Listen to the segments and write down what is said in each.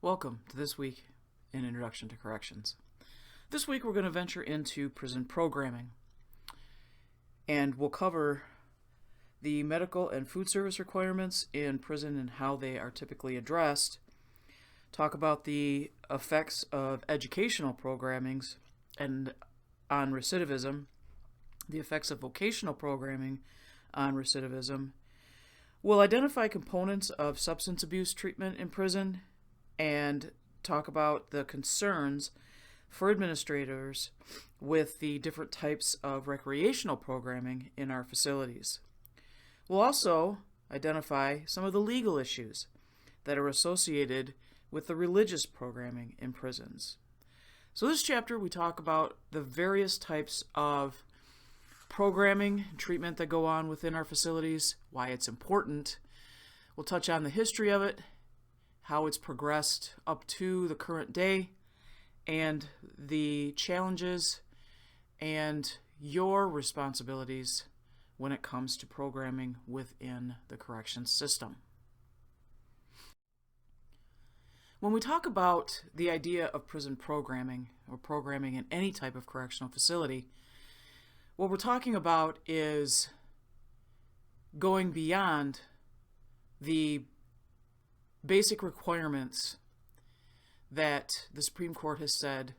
Welcome to This Week in Introduction to Corrections. This week we're going to venture into prison programming, and we'll cover the medical and food service requirements in prison and how they are typically addressed, talk about the effects of educational programmings and on recidivism, the effects of vocational programming on recidivism. We'll identify components of substance abuse treatment in prison and talk about the concerns for administrators with the different types of recreational programming in our facilities. We'll also identify some of the legal issues that are associated with the religious programming in prisons. So this chapter we talk about the various types of programming and treatment that go on within our facilities, why it's important. We'll touch on the history of it, how it's progressed up to the current day, and the challenges and your responsibilities when it comes to programming within the corrections system. When we talk about the idea of prison programming or programming in any type of correctional facility, what we're talking about is going beyond the basic requirements that the Supreme Court has said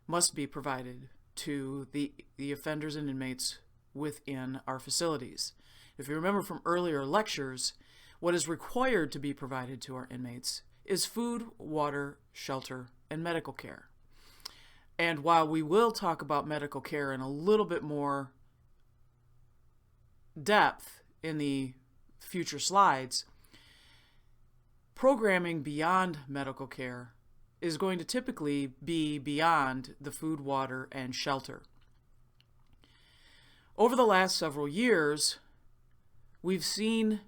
must be provided to the offenders and inmates within our facilities. If you remember from earlier lectures, what is required to be provided to our inmates is food, water, shelter, and medical care. And while we will talk about medical care in a little bit more depth in the future slides, programming beyond medical care is going to typically be beyond the food, water, and shelter. Over the last several years, we've seen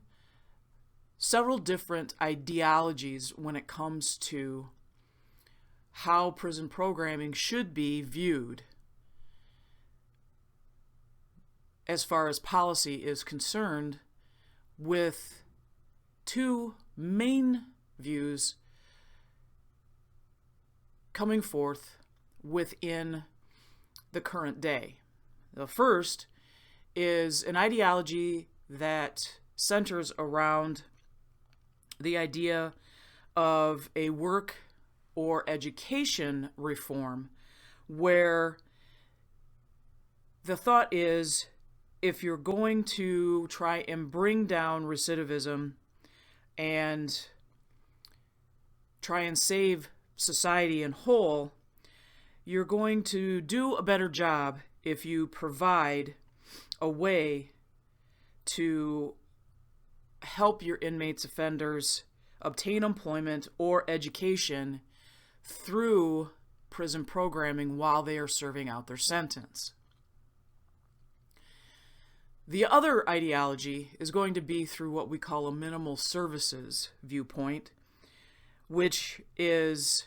several different ideologies when it comes to how prison programming should be viewed as far as policy is concerned, with two main views coming forth within the current day. The first is an ideology that centers around the idea of a work or education reform, where the thought is, if you're going to try and bring down recidivism and try and save society in whole, you're going to do a better job if you provide a way to help your inmates, offenders, obtain employment or education through prison programming while they are serving out their sentence. The other ideology is going to be through what we call a minimal services viewpoint, which is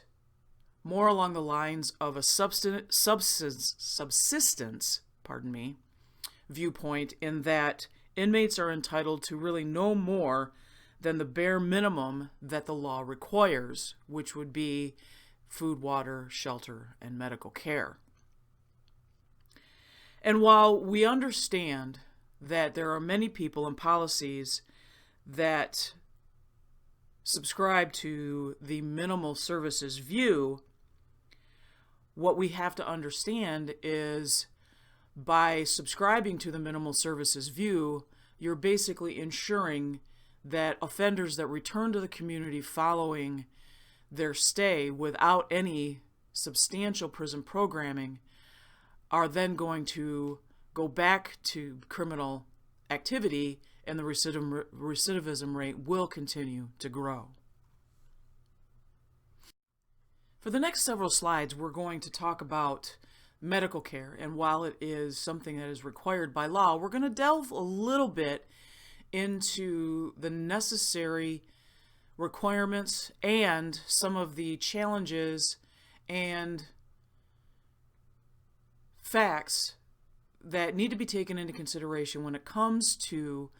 more along the lines of a subsistence viewpoint, in that inmates are entitled to really no more than the bare minimum that the law requires, which would be food, water, shelter, and medical care. And while we understand that there are many people and policies that subscribe to the minimal services view, what we have to understand is, by subscribing to the minimal services view, you're basically ensuring that offenders that return to the community following their stay without any substantial prison programming are then going to go back to criminal activity, and the recidivism rate will continue to grow. For the next several slides, we're going to talk about medical care, and while it is something that is required by law, we're going to delve a little bit into the necessary requirements and some of the challenges and facts that need to be taken into consideration when it comes to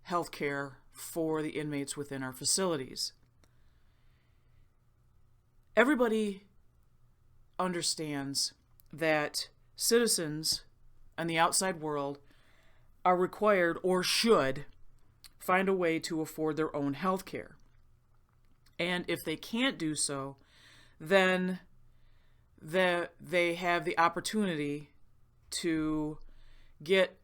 health care for the inmates within our facilities. everybody understands that citizens and the outside world are required or should find a way to afford their own health care. And if they can't do so, then they have the opportunity to get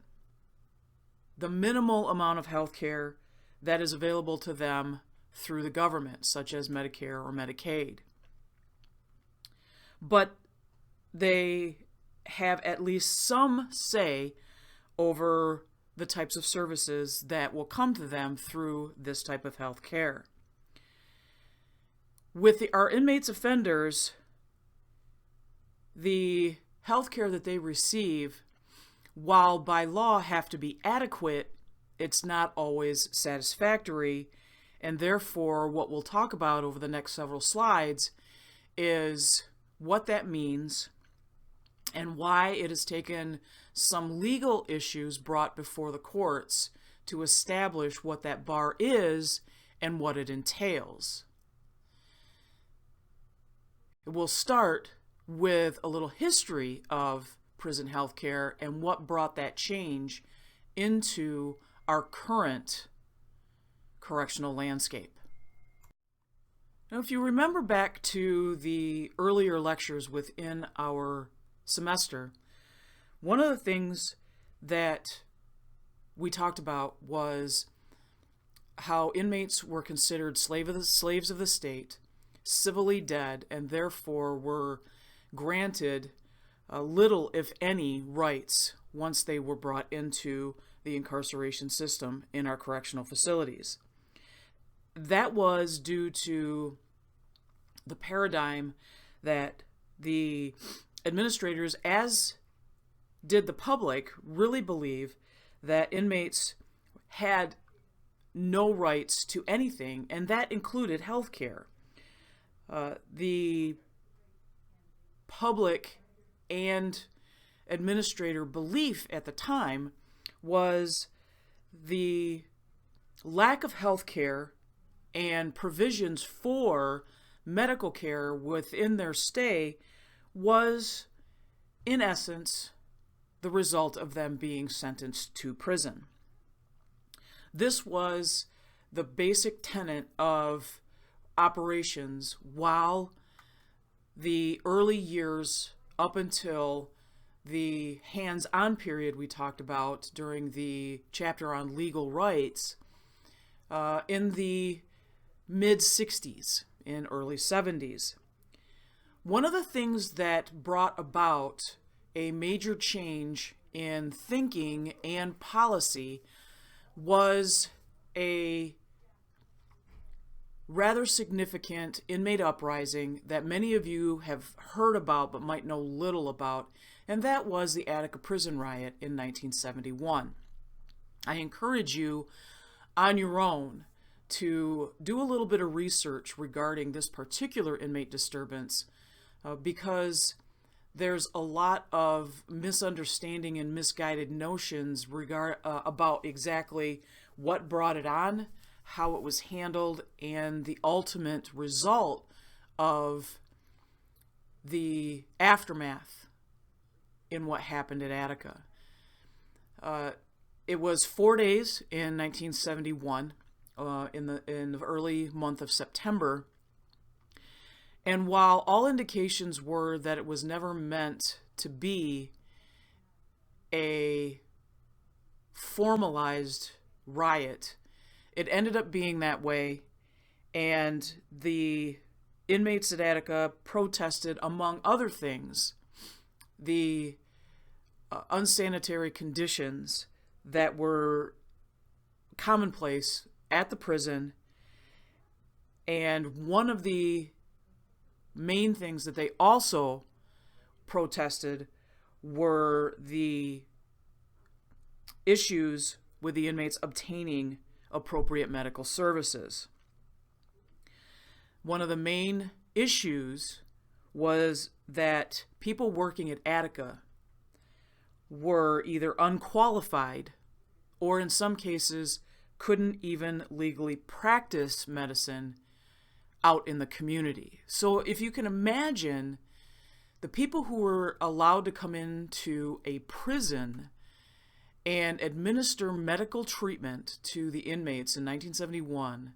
the minimal amount of health care that is available to them through the government, such as Medicare or Medicaid. But they have at least some say over the types of services that will come to them through this type of health care. With our inmates offenders, the health care that they receive, while by law have to be adequate, it's not always satisfactory, and therefore what we'll talk about over the next several slides is what that means and why it has taken some legal issues brought before the courts to establish what that bar is and what it entails. We'll start with a little history of prison health care and what brought that change into our current correctional landscape. Now, if you remember back to the earlier lectures within our semester, one of the things that we talked about was how inmates were considered slaves of the state, civilly dead, and therefore were granted little, if any, rights once they were brought into the incarceration system in our correctional facilities. That was due to the paradigm that the administrators, as did the public, really believe that inmates had no rights to anything, and that included health care. The public and administrator belief at the time was the lack of health care and provisions for medical care within their stay was, in essence, the result of them being sentenced to prison. This was the basic tenet of operations while the early years up until the hands-on period we talked about during the chapter on legal rights in the mid-60s and early 70s. One of the things that brought about a major change in thinking and policy was a rather significant inmate uprising that many of you have heard about but might know little about, and that was the Attica Prison Riot in 1971. I encourage you on your own to do a little bit of research regarding this particular inmate disturbance because there's a lot of misunderstanding and misguided notions about exactly what brought it on, how it was handled, and the ultimate result of the aftermath in what happened at Attica. It was 4 days in 1971, in the early month of September, and while all indications were that it was never meant to be a formalized riot, it ended up being that way, and the inmates at Attica protested, among other things, the unsanitary conditions that were commonplace at the prison. And one of the main things that they also protested were the issues with the inmates obtaining appropriate medical services. One of the main issues was that people working at Attica were either unqualified or in some cases couldn't even legally practice medicine out in the community. So if you can imagine the people who were allowed to come into a prison and administer medical treatment to the inmates in 1971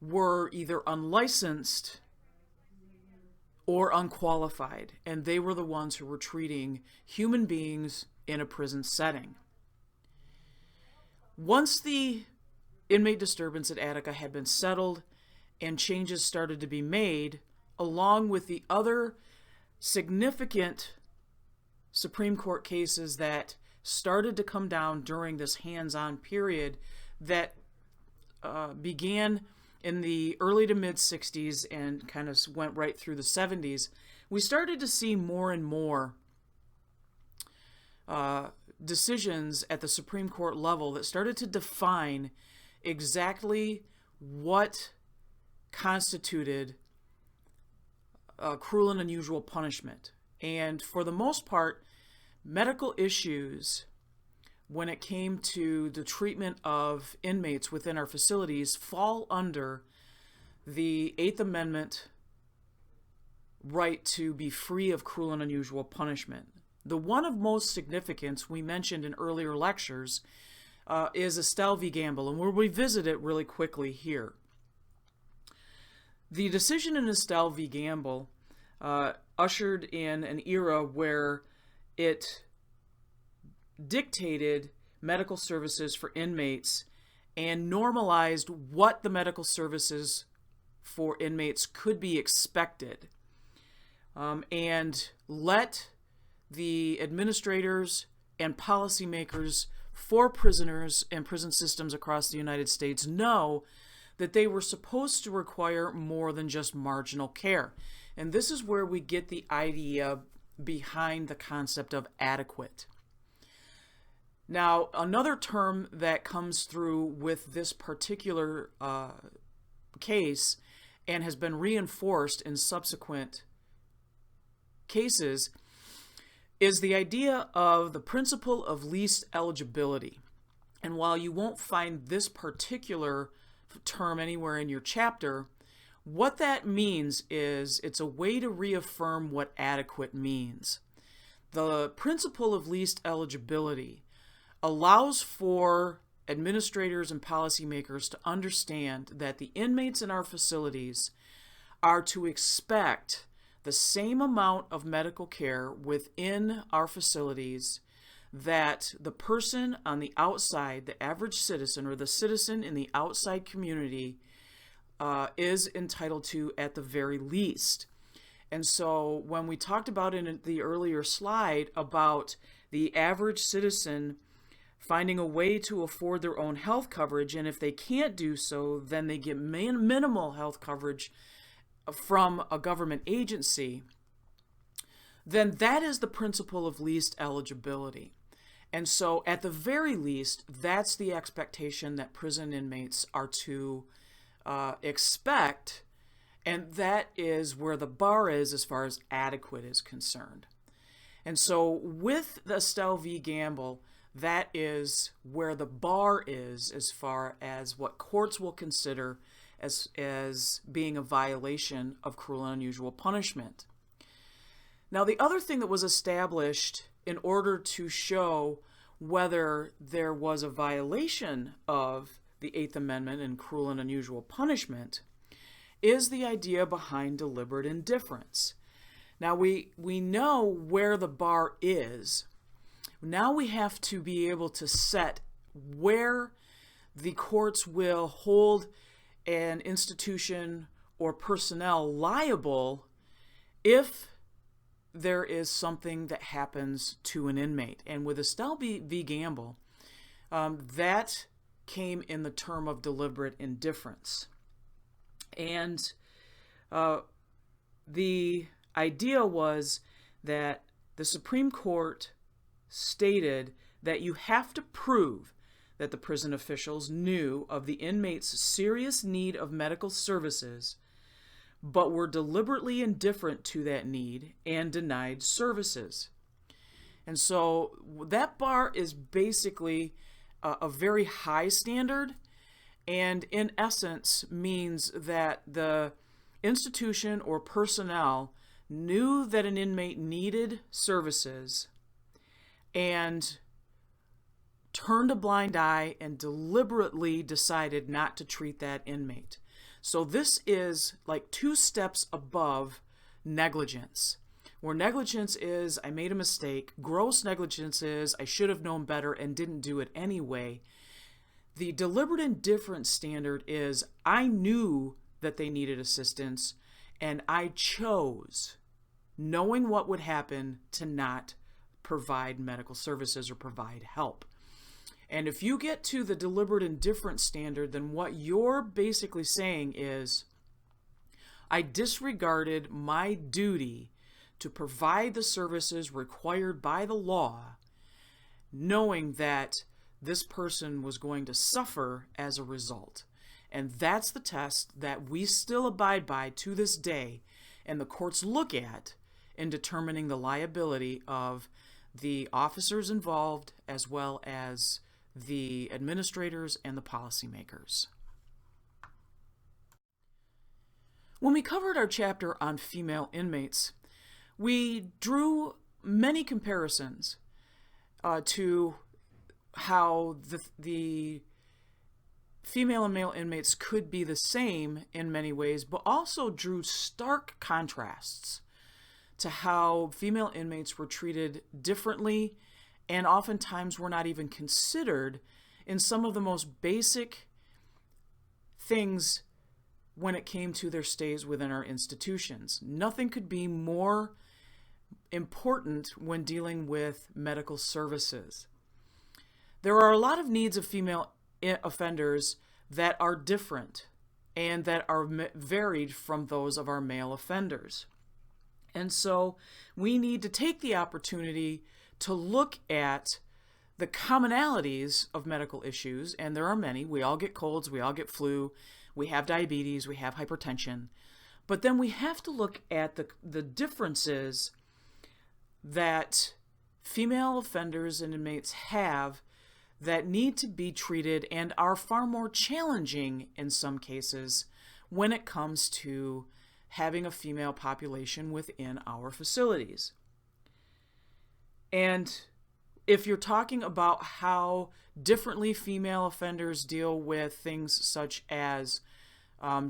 were either unlicensed or unqualified, and they were the ones who were treating human beings in a prison setting. Once the inmate disturbance at Attica had been settled and changes started to be made, along with the other significant Supreme Court cases that started to come down during this hands-on period that began in the early to mid-60s and kind of went right through the 70s, we started to see more and more decisions at the Supreme Court level that started to define exactly what constituted cruel and unusual punishment. And for the most part, medical issues, when it came to the treatment of inmates within our facilities, fall under the Eighth Amendment right to be free of cruel and unusual punishment. The one of most significance we mentioned in earlier lectures is Estelle v. Gamble, and we'll revisit it really quickly here. The decision in Estelle v. Gamble ushered in an era where it dictated medical services for inmates and normalized what the medical services for inmates could be expected, and let the administrators and policymakers for prisoners and prison systems across the United States know that they were supposed to require more than just marginal care. And this is where we get the idea behind the concept of adequate. Now, another term that comes through with this particular case and has been reinforced in subsequent cases is the idea of the principle of least eligibility. And while you won't find this particular term anywhere in your chapter, what that means is it's a way to reaffirm what adequate means. The principle of least eligibility allows for administrators and policymakers to understand that the inmates in our facilities are to expect the same amount of medical care within our facilities that the person on the outside, the average citizen or the citizen in the outside community is entitled to at the very least. And so when we talked about in the earlier slide about the average citizen finding a way to afford their own health coverage, and if they can't do so, then they get minimal health coverage from a government agency, then that is the principle of least eligibility. And so at the very least, that's the expectation that prison inmates are to expect, and that is where the bar is as far as adequate is concerned. And so with the Estelle v. Gamble, that is where the bar is as far as what courts will consider as being a violation of cruel and unusual punishment. Now, the other thing that was established in order to show whether there was a violation of the Eighth Amendment and cruel and unusual punishment is the idea behind deliberate indifference. Now, we know where the bar is. Now we have to be able to set where the courts will hold an institution or personnel liable if there is something that happens to an inmate. And with Estelle v. Gamble, that came in the term of deliberate indifference. And the idea was that the Supreme Court stated that you have to prove that the prison officials knew of the inmate's serious need of medical services, but were deliberately indifferent to that need and denied services. And so that bar is basically a very high standard, and in essence means that the institution or personnel knew that an inmate needed services and turned a blind eye and deliberately decided not to treat that inmate. So this is like 2 steps above negligence. Where negligence is, I made a mistake. Gross negligence is, I should have known better and didn't do it anyway. The deliberate indifference standard is, I knew that they needed assistance and I chose, knowing what would happen, to not provide medical services or provide help. And if you get to the deliberate indifference standard, then what you're basically saying is, I disregarded my duty to provide the services required by the law, knowing that this person was going to suffer as a result. And that's the test that we still abide by to this day, and the courts look at in determining the liability of the officers involved, as well as the administrators and the policymakers. When we covered our chapter on female inmates, we drew many comparisons to how the female and male inmates could be the same in many ways, but also drew stark contrasts to how female inmates were treated differently and oftentimes were not even considered in some of the most basic things when it came to their stays within our institutions. Nothing could be more important when dealing with medical services. There are a lot of needs of female offenders that are different and that are varied from those of our male offenders. And so we need to take the opportunity to look at the commonalities of medical issues, and there are many. We all get colds, we all get flu, we have diabetes, we have hypertension. But then we have to look at the differences that female offenders and inmates have that need to be treated and are far more challenging in some cases when it comes to having a female population within our facilities. And if you're talking about how differently female offenders deal with things such as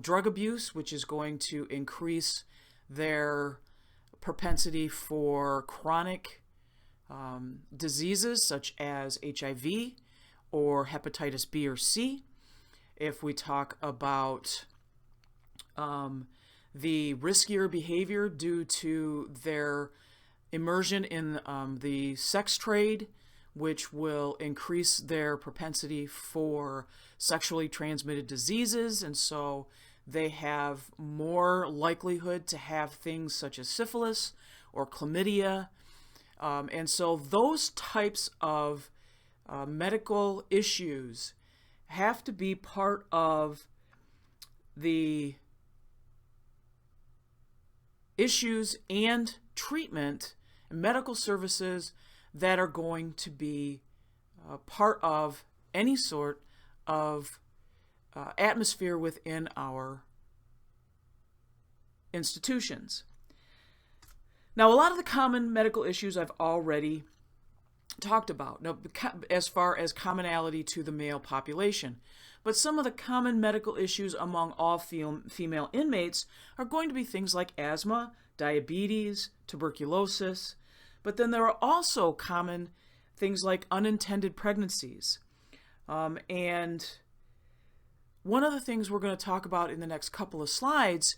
drug abuse, which is going to increase their propensity for chronic diseases such as HIV or hepatitis B or C. If we talk about the riskier behavior due to their immersion in the sex trade, which will increase their propensity for sexually transmitted diseases, and so they have more likelihood to have things such as syphilis or chlamydia. And so those types of medical issues have to be part of the issues and treatment and medical services that are going to be part of any sort of atmosphere within our institutions. Now, a lot of the common medical issues I've already talked about, now, as far as commonality to the male population. But some of the common medical issues among all female inmates are going to be things like asthma, diabetes, tuberculosis. But then there are also common things like unintended pregnancies. And one of the things we're going to talk about in the next couple of slides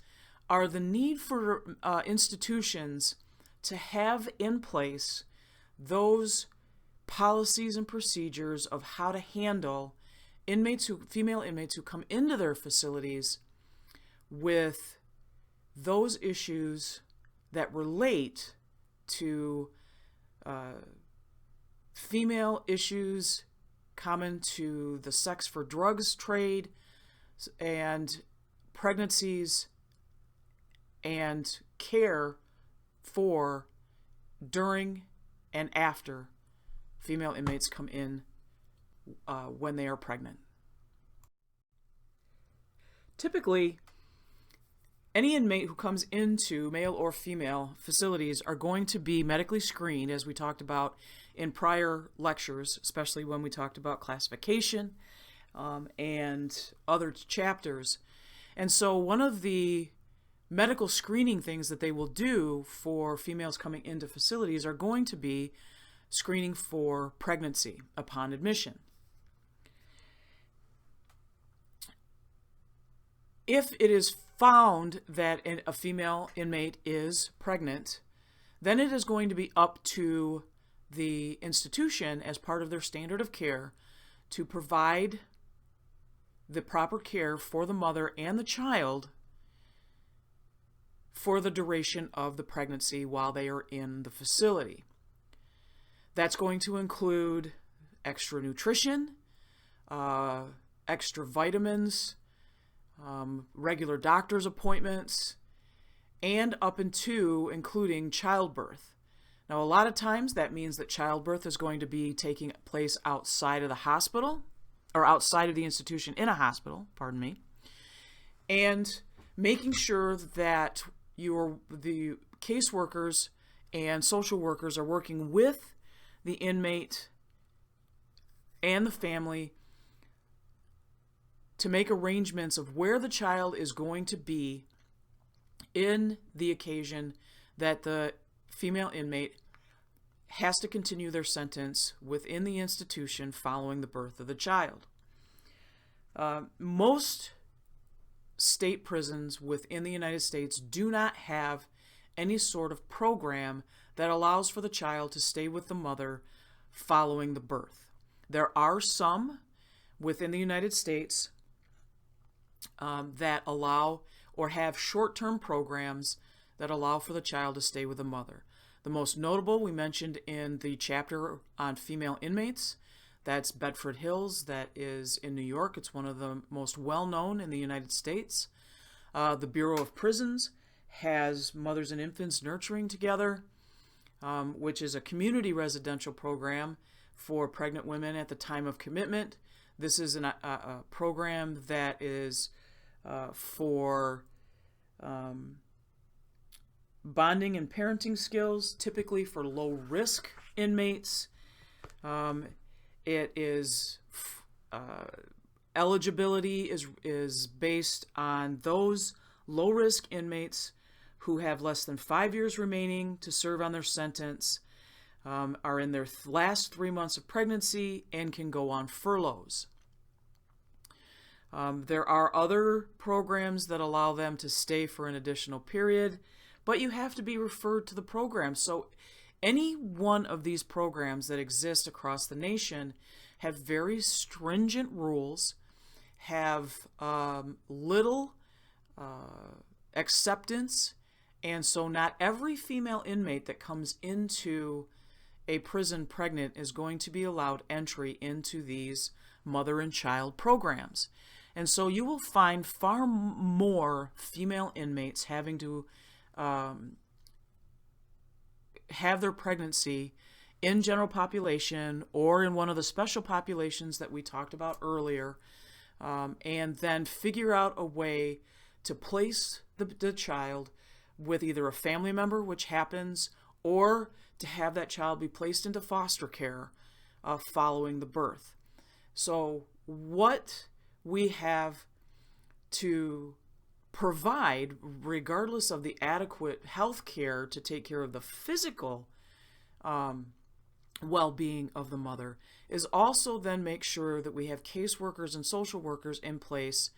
are the need for institutions to have in place those policies and procedures of how to handle female inmates who come into their facilities with those issues that relate to female issues common to the sex for drugs trade and pregnancies and care for during and after female inmates come in when they are pregnant. Typically, any inmate who comes into male or female facilities are going to be medically screened, as we talked about in prior lectures, especially when we talked about classification and other chapters. And so one of the medical screening things that they will do for females coming into facilities are going to be screening for pregnancy upon admission. If it is found that a female inmate is pregnant, then it is going to be up to the institution as part of their standard of care to provide the proper care for the mother and the child for the duration of the pregnancy while they are in the facility. That's going to include extra nutrition, extra vitamins, regular doctor's appointments, and up into including childbirth. Now, a lot of times that means that childbirth is going to be taking place outside of the hospital, or outside of the institution in a hospital, pardon me, and making sure that the caseworkers and social workers are working with the inmate and the family to make arrangements of where the child is going to be in the occasion that the female inmate has to continue their sentence within the institution following the birth of the child. Most state prisons within the United States do not have any sort of program that allows for the child to stay with the mother following the birth. There are some within the United States that allow or have short-term programs that allow for the child to stay with the mother. The most notable we mentioned in the chapter on female inmates. That's Bedford Hills, that is in New York. It's one of the most well-known in the United States. The Bureau of Prisons has Mothers and Infants Nurturing Together, which is a community residential program for pregnant women at the time of commitment. This is a program that is for bonding and parenting skills, typically for low-risk inmates. It is eligibility is based on those low-risk inmates who have less than 5 years remaining to serve on their sentence, are in their last 3 months of pregnancy, and can go on furloughs. There are other programs that allow them to stay for an additional period, but you have to be referred to the program. So any one of these programs that exist across the nation have very stringent rules, have little acceptance, and so not every female inmate that comes into a prison pregnant is going to be allowed entry into these mother and child programs. And so you will find far more female inmates having to have their pregnancy in general population or in one of the special populations that we talked about earlier, and then figure out a way to place the child with either a family member, which happens, or to have that child be placed into foster care following the birth. So what we have to provide, regardless of the adequate health care to take care of the physical well-being of the mother, is also then make sure that we have caseworkers and social workers in place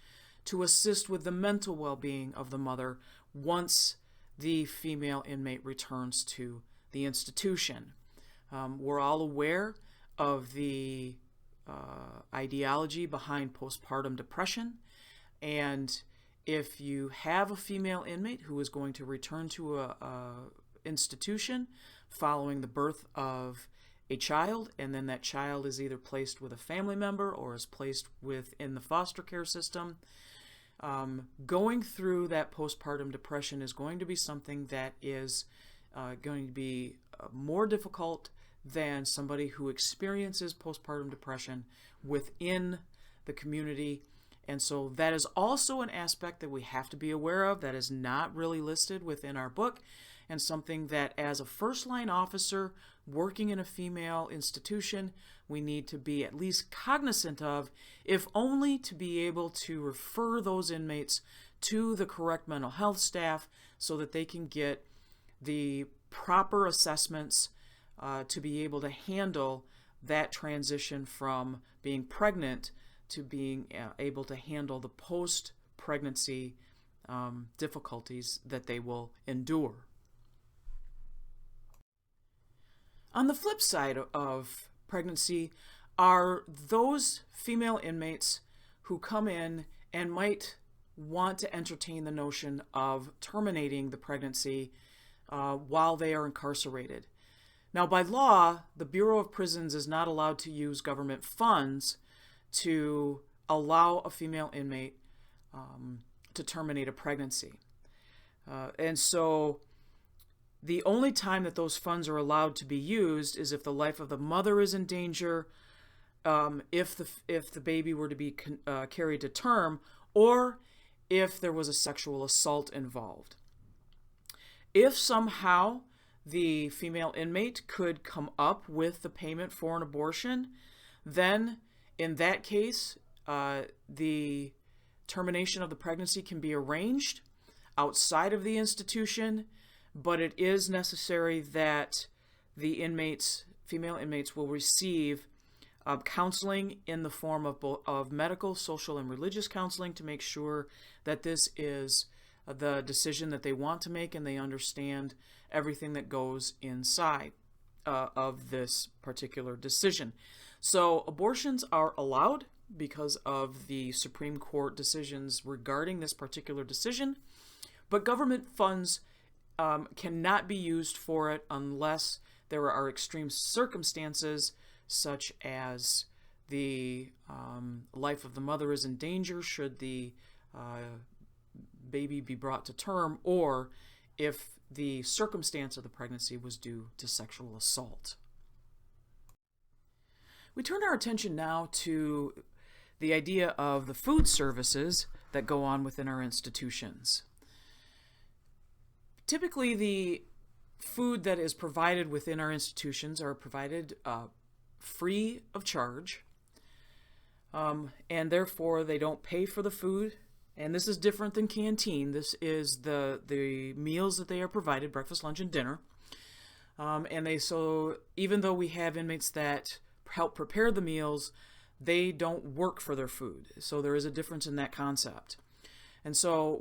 to assist with the mental well-being of the mother once the female inmate returns to the institution. We're all aware of the ideology behind postpartum depression, and if you have a female inmate who is going to return to a institution following the birth of a child, and then that child is either placed with a family member or is placed within the foster care system, going through that postpartum depression is going to be something that is going to be more difficult than somebody who experiences postpartum depression within the community And so that is also an aspect that we have to be aware of that is not really listed within our book, and something that as a first-line officer working in a female institution, we need to be at least cognizant of, if only to be able to refer those inmates to the correct mental health staff so that they can get the proper assessments to be able to handle that transition from being pregnant to being able to handle the post-pregnancy difficulties that they will endure. On the flip side of pregnancy are those female inmates who come in and might want to entertain the notion of terminating the pregnancy while they are incarcerated. Now, by law, the Bureau of Prisons is not allowed to use government funds to allow a female inmate to terminate a pregnancy. And so the only time that those funds are allowed to be used is if the life of the mother is in danger, if the baby were to be carried to term, or if there was a sexual assault involved. If somehow the female inmate could come up with the payment for an abortion, then in that case, the termination of the pregnancy can be arranged outside of the institution, but it is necessary that the inmates, female inmates, will receive counseling in the form of medical, social, and religious counseling to make sure that this is the decision that they want to make and they understand everything that goes inside of this particular decision. So abortions are allowed because of the Supreme Court decisions regarding this particular decision, but government funds cannot be used for it unless there are extreme circumstances such as the life of the mother is in danger should the baby be brought to term, or if the circumstance of the pregnancy was due to sexual assault. We turn our attention now to the idea of the food services that go on within our institutions. Typically, the food that is provided within our institutions are provided free of charge, and therefore they don't pay for the food. And this is different than canteen. This is the meals that they are provided, breakfast, lunch, and dinner. So even though we have inmates that help prepare the meals, they don't work for their food. So there is a difference in that concept. And so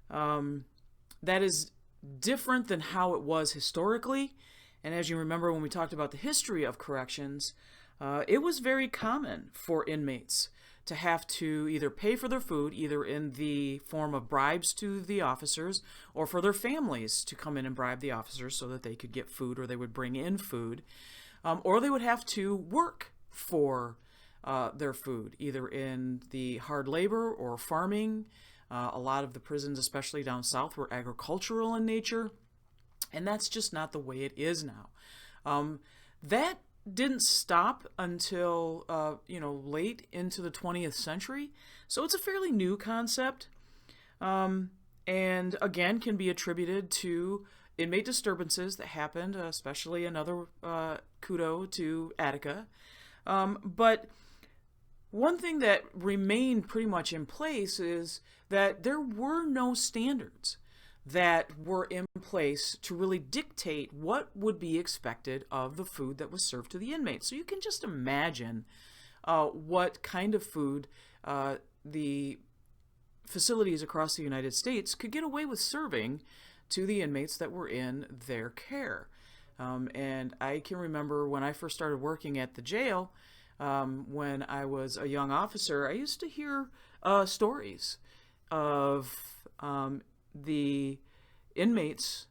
that is different than how it was historically. And as you remember when we talked about the history of corrections, it was very common for inmates to have to either pay for their food, either in the form of bribes to the officers, or for their families to come in and bribe the officers so that they could get food, or they would bring in food, or they would have to work for their food, either in the hard labor or farming. A lot of the prisons, especially down south, were agricultural in nature, and that's just not the way it is now. That didn't stop until late into the 20th century, so it's a fairly new concept, and again can be attributed to inmate disturbances that happened, especially another kudo to Attica. But one thing that remained pretty much in place is that there were no standards that were in place to really dictate what would be expected of the food that was served to the inmates. So you can just imagine what kind of food the facilities across the United States could get away with serving to the inmates that were in their care. And I can remember when I first started working at the jail, when I was a young officer, I used to hear stories of the inmates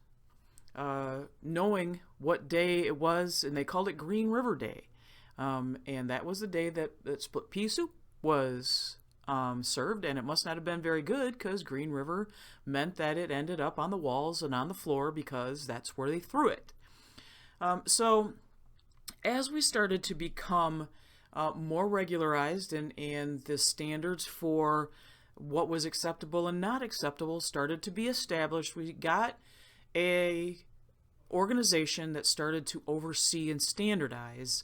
knowing what day it was, and they called it Green River Day. And that was the day that split pea soup was served, and it must not have been very good because Green River meant that it ended up on the walls and on the floor because that's where they threw it. So as we started to become more regularized, and the standards for what was acceptable and not acceptable started to be established. We got a organization that started to oversee and standardize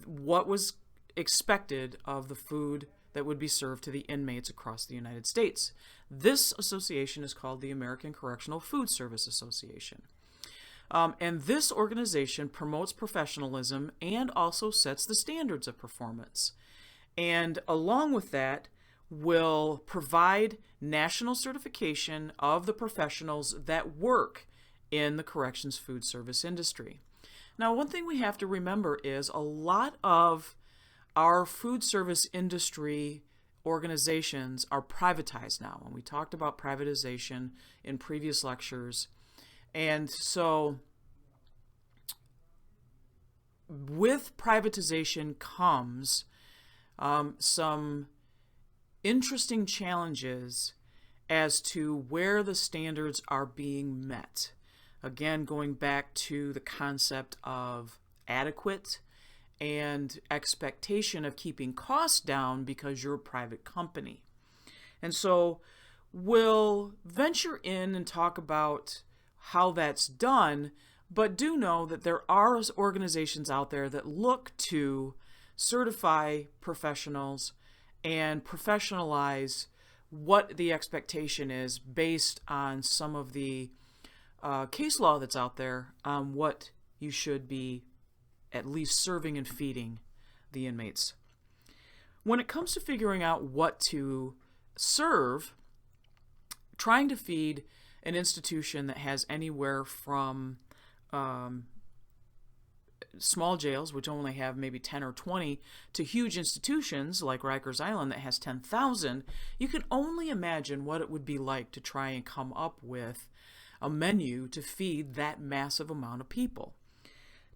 what was expected of the food that would be served to the inmates across the United States. This association is called the American Correctional Food Service Association. And this organization promotes professionalism and also sets the standards of performance. And along with that, will provide national certification of the professionals that work in the corrections food service industry. Now, one thing we have to remember is a lot of our food service industry organizations are privatized now. And we talked about privatization in previous lectures. And so with privatization comes some interesting challenges as to where the standards are being met. Again, going back to the concept of adequate and expectation of keeping costs down because you're a private company. And so we'll venture in and talk about how that's done, but do know that there are organizations out there that look to certify professionals and professionalize what the expectation is based on some of the case law that's out there on what you should be at least serving and feeding the inmates. When it comes to figuring out what to serve, trying to feed an institution that has anywhere from small jails, which only have maybe 10 or 20, to huge institutions like Rikers Island that has 10,000, you can only imagine what it would be like to try and come up with a menu to feed that massive amount of people.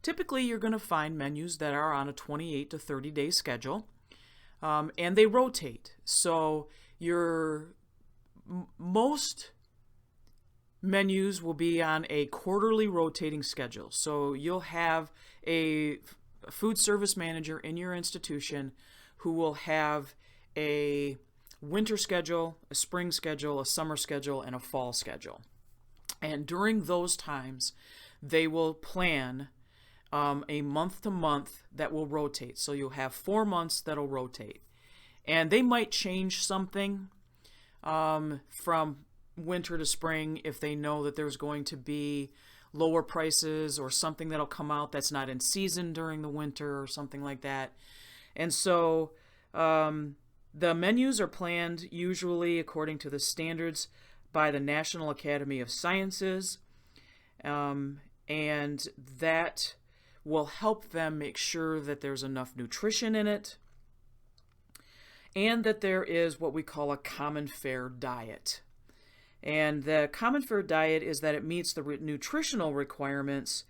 Typically, you're going to find menus that are on a 28 to 30-day schedule, and they rotate. So most menus will be on a quarterly rotating schedule. So you'll have a food service manager in your institution who will have a winter schedule, a spring schedule, a summer schedule, and a fall schedule. And during those times, they will plan a month to month that will rotate. So you'll have 4 months that'll rotate. And they might change something from winter to spring if they know that there's going to be lower prices or something that'll come out that's not in season during the winter or something like that. And so the menus are planned usually according to the standards by the National Academy of Sciences, and that will help them make sure that there's enough nutrition in it and that there is what we call a common fare diet. And the common fare diet is that it meets the nutritional requirements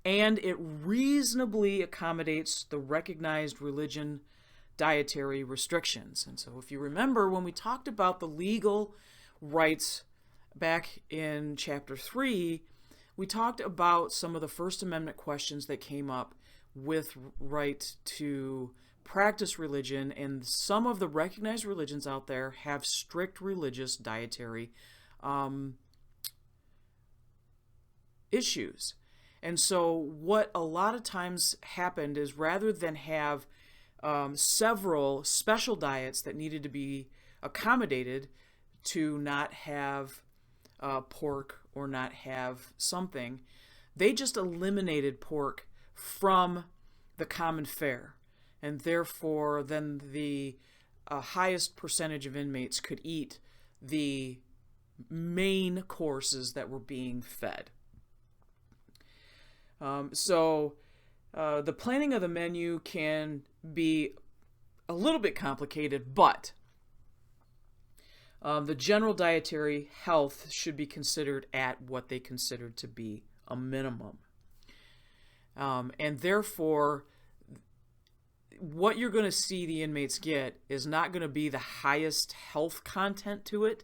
and it reasonably accommodates the recognized religion dietary restrictions. And so if you remember when we talked about the legal rights back in Chapter 3, we talked about some of the First Amendment questions that came up with right to practice religion, and some of the recognized religions out there have strict religious dietary issues. And so what a lot of times happened is rather than have several special diets that needed to be accommodated to not have pork or not have something, they just eliminated pork from the common fare. And therefore, then the highest percentage of inmates could eat the main courses that were being fed. So the planning of the menu can be a little bit complicated, but the general dietary health should be considered at what they considered to be a minimum. And therefore, what you're going to see the inmates get is not going to be the highest health content to it,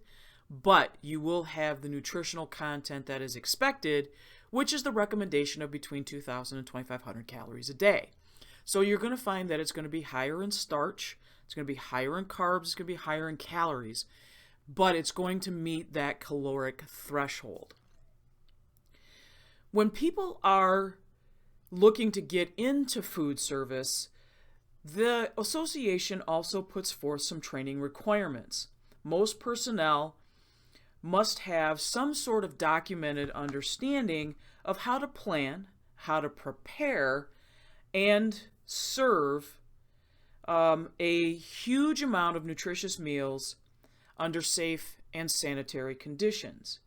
but you will have the nutritional content that is expected, which is the recommendation of between 2,000 and 2,500 calories a day. So you're going to find that it's going to be higher in starch, it's going to be higher in carbs, it's going to be higher in calories, but it's going to meet that caloric threshold. When people are looking to get into food service, the association also puts forth some training requirements. Most personnel must have some sort of documented understanding of how to plan, how to prepare, and serve a huge amount of nutritious meals under safe and sanitary conditions.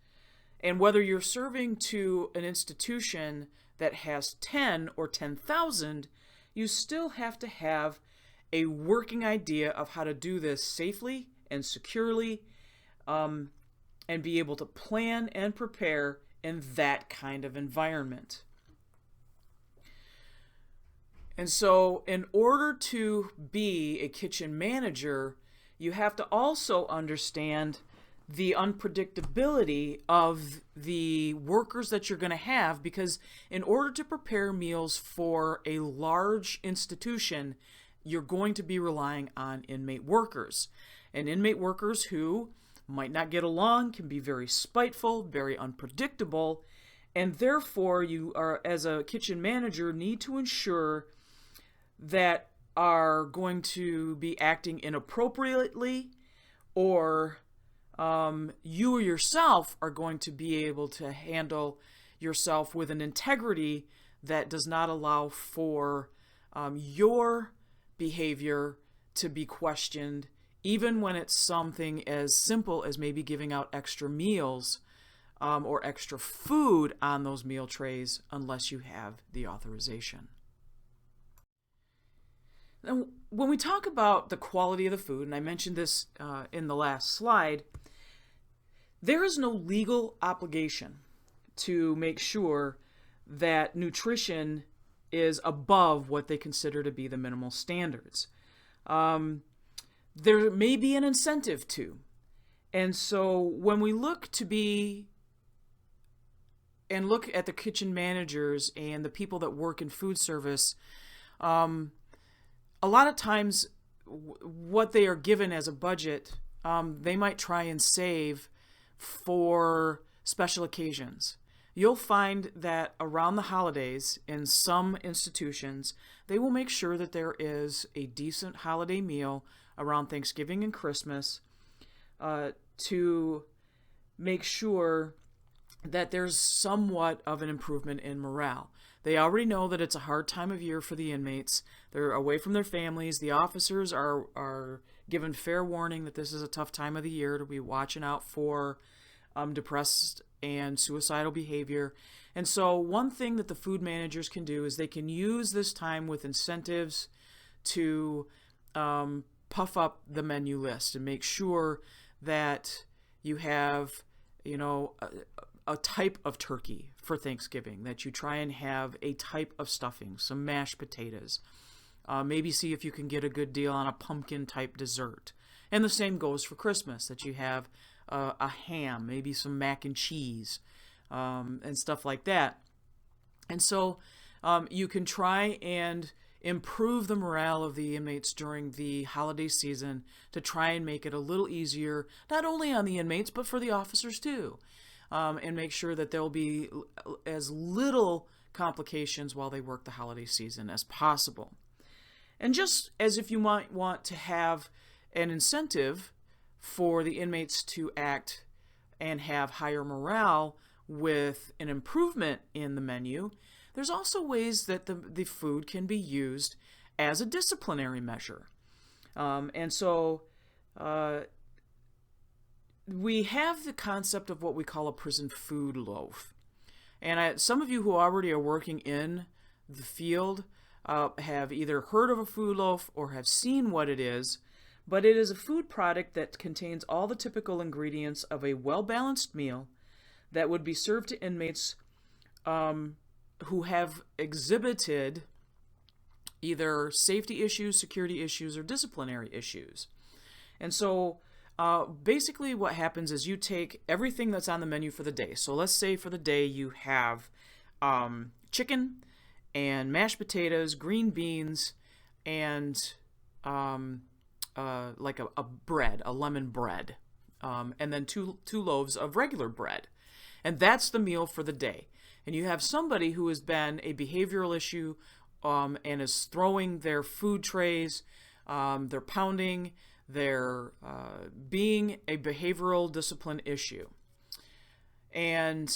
And whether you're serving to an institution that has 10 or 10,000, you still have to have a working idea of how to do this safely and securely, and be able to plan and prepare in that kind of environment. And so in order to be a kitchen manager, you have to also understand the unpredictability of the workers that you're going to have, because in order to prepare meals for a large institution, you're going to be relying on inmate workers. And inmate workers who might not get along, can be very spiteful, very unpredictable, and therefore you are, as a kitchen manager, need to ensure that are going to be acting inappropriately, or you yourself are going to be able to handle yourself with an integrity that does not allow for your behavior to be questioned, even when it's something as simple as maybe giving out extra meals or extra food on those meal trays, unless you have the authorization. Now, when we talk about the quality of the food, and I mentioned this in the last slide, there is no legal obligation to make sure that nutrition is above what they consider to be the minimal standards. There may be an incentive to. And so when we look at the kitchen managers and the people that work in food service, a lot of times what they are given as a budget, they might try and save for special occasions. You'll find that around the holidays in some institutions, they will make sure that there is a decent holiday meal around Thanksgiving and Christmas to make sure that there's somewhat of an improvement in morale. They already know that it's a hard time of year for the inmates. They're away from their families. The officers are given fair warning that this is a tough time of the year to be watching out for depressed and suicidal behavior. And so one thing that the food managers can do is they can use this time with incentives to puff up the menu list and make sure that you have, a type of turkey for Thanksgiving, that you try and have a type of stuffing, some mashed potatoes. Maybe see if you can get a good deal on a pumpkin type dessert. And the same goes for Christmas, that you have a ham, maybe some mac and cheese, and stuff like that. And so you can try and improve the morale of the inmates during the holiday season to try and make it a little easier, not only on the inmates, but for the officers too. And make sure that there will be as little complications while they work the holiday season as possible. And just as if you might want to have an incentive for the inmates to act and have higher morale with an improvement in the menu, there's also ways that the food can be used as a disciplinary measure. And so we have the concept of what we call a prison food loaf. And some of you who already are working in the field have either heard of a food loaf or have seen what it is, but it is a food product that contains all the typical ingredients of a well-balanced meal that would be served to inmates who have exhibited either safety issues, security issues, or disciplinary issues. And so basically what happens is you take everything that's on the menu for the day. So let's say for the day you have chicken and mashed potatoes, green beans, and like a bread, a lemon bread, and then two loaves of regular bread. And that's the meal for the day. And you have somebody who has been a behavioral issue and is throwing their food trays, they're pounding, they're being a behavioral discipline issue. And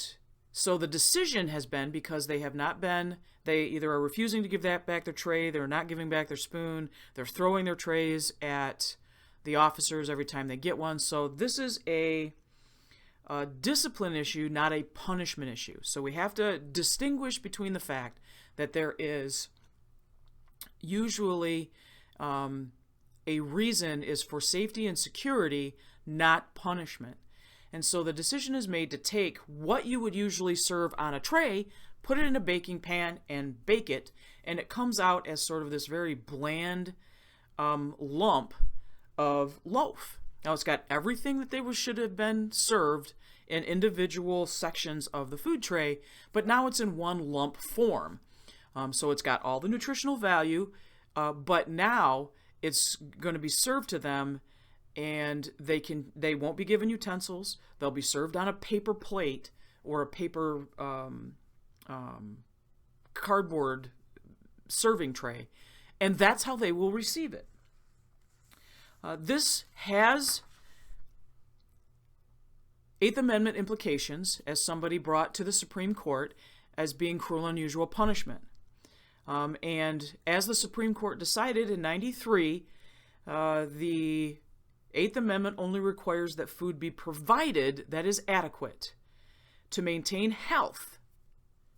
so the decision has been, because they have not been, they either are refusing to give back their tray, they're not giving back their spoon, they're throwing their trays at the officers every time they get one. So this is a discipline issue, not a punishment issue. So we have to distinguish between the fact that there is usually a reason is for safety and security, not punishment. And so the decision is made to take what you would usually serve on a tray, put it in a baking pan, and bake it, and it comes out as sort of this very bland lump of loaf. Now it's got everything that should have been served in individual sections of the food tray, but now it's in one lump form. So it's got all the nutritional value, but now it's going to be served to them, and they won't be given utensils. They'll be served on a paper plate or a paper cardboard serving tray, and that's how they will receive it. This has Eighth Amendment implications, as somebody brought to the Supreme Court, as being cruel and unusual punishment. And as the Supreme Court decided in 93, the Eighth Amendment only requires that food be provided that is adequate to maintain health,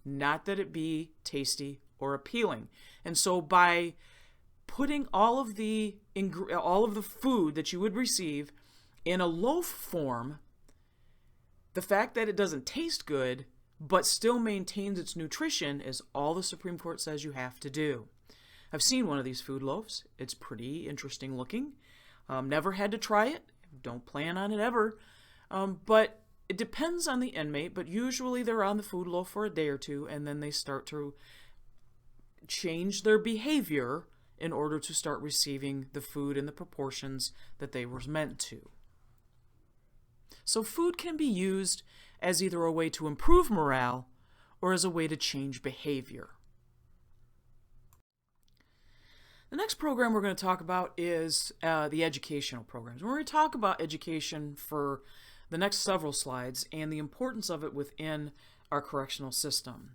not that it be tasty or appealing. And so by putting all of the food that you would receive in a loaf form, the fact that it doesn't taste good but still maintains its nutrition is all the Supreme Court says you have to do. I've seen one of these food loaves. It's pretty interesting looking. Never had to try it. Don't plan on it ever. But it depends on the inmate, but usually they're on the food loaf for a day or two, and then they start to change their behavior in order to start receiving the food in the proportions that they were meant to. So food can be used as either a way to improve morale or as a way to change behavior. The next program we're going to talk about is the educational programs. We're going to talk about education for the next several slides and the importance of it within our correctional system.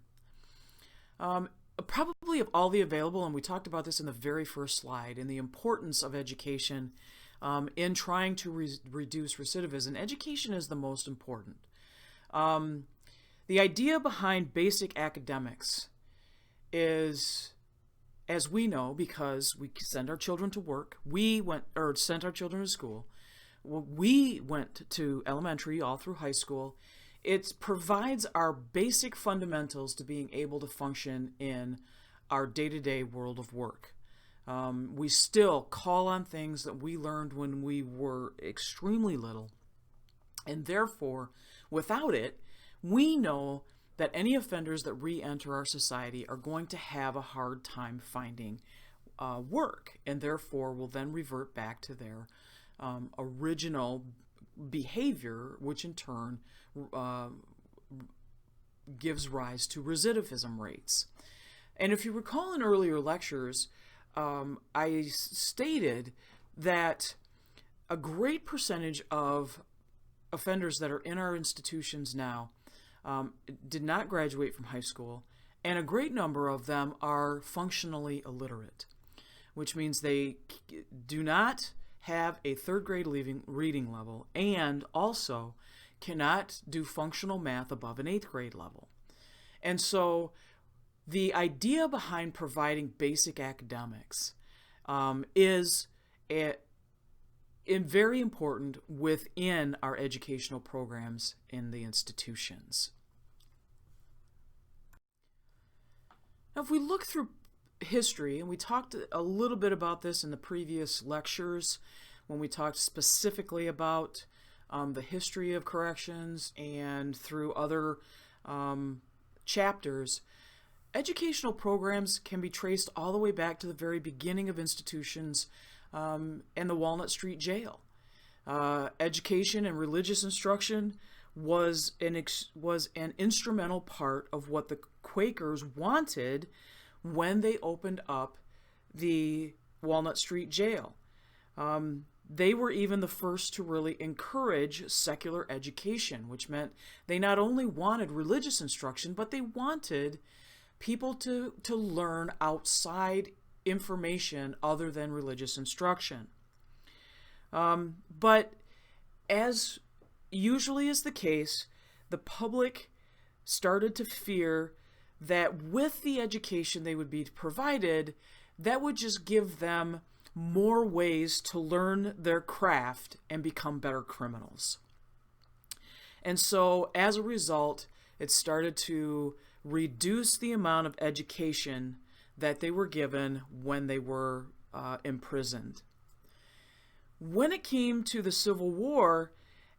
Probably of all the available, and we talked about this in the very first slide, and the importance of education in trying to reduce recidivism, education is the most important. The idea behind basic academics is, as we know, because we send our children to work, sent our children to school, we went to elementary all through high school. It provides our basic fundamentals to being able to function in our day-to-day world of work. We still call on things that we learned when we were extremely little, and therefore, without it, we know that any offenders that re-enter our society are going to have a hard time finding work, and therefore will then revert back to their original behavior, which in turn gives rise to recidivism rates. And if you recall in earlier lectures, I stated that a great percentage of offenders that are in our institutions now did not graduate from high school, and a great number of them are functionally illiterate, which means they do not have a third grade reading level and also cannot do functional math above an 8th grade level. And so the idea behind providing basic academics is very important within our educational programs in the institutions. Now, if we look through history, and we talked a little bit about this in the previous lectures when we talked specifically about the history of corrections and through other chapters, educational programs can be traced all the way back to the very beginning of institutions and the Walnut Street Jail. Education and religious instruction was an instrumental part of what the Quakers wanted when they opened up the Walnut Street Jail. They were even the first to really encourage secular education, which meant they not only wanted religious instruction, but they wanted people to learn outside information other than religious instruction. But as usually is the case, the public started to fear that with the education they would be provided, that would just give them more ways to learn their craft and become better criminals. And so as a result, it started to reduce the amount of education that they were given when they were imprisoned. When it came to the Civil War,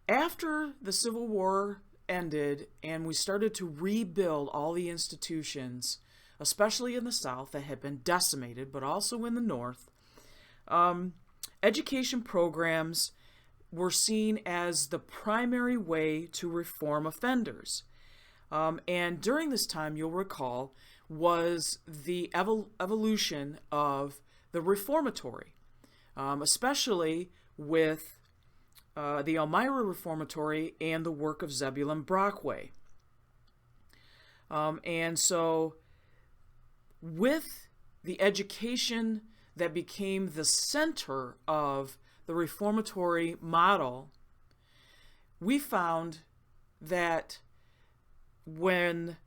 after the Civil War ended and we started to rebuild all the institutions, especially in the South that had been decimated, but also in the North, education programs were seen as the primary way to reform offenders. And during this time, you'll recall, was the evolution of the reformatory, especially with the Elmira Reformatory and the work of Zebulon Brockway. And so with the education that became the center of the reformatory model, we found that when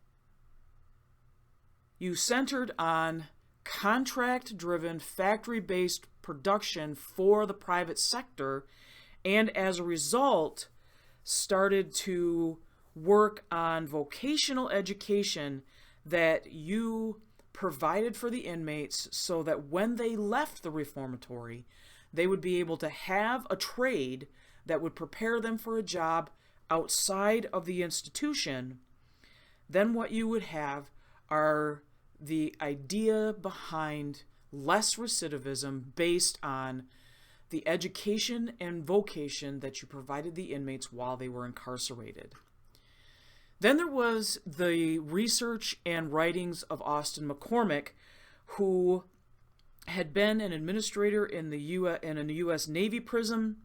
you centered on contract-driven, factory-based production for the private sector, and as a result started to work on vocational education that you provided for the inmates so that when they left the reformatory, they would be able to have a trade that would prepare them for a job outside of the institution, then what you would have are the idea behind less recidivism based on the education and vocation that you provided the inmates while they were incarcerated. Then there was the research and writings of Austin McCormick, who had been an administrator in the U.S. Navy prison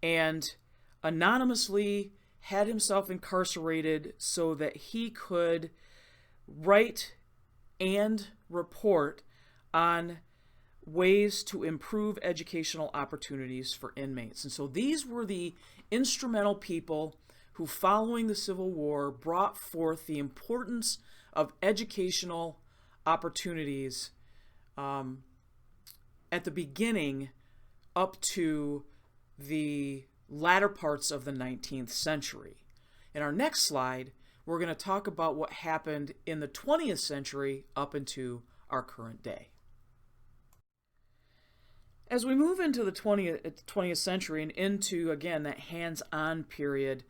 and anonymously had himself incarcerated so that he could write and report on ways to improve educational opportunities for inmates. And so these were the instrumental people who, following the Civil War, brought forth the importance of educational opportunities at the beginning up to the latter parts of the 19th century. In our next slide, we're going to talk about what happened in the 20th century up into our current day. As we move into the 20th century and into, again, that hands-on period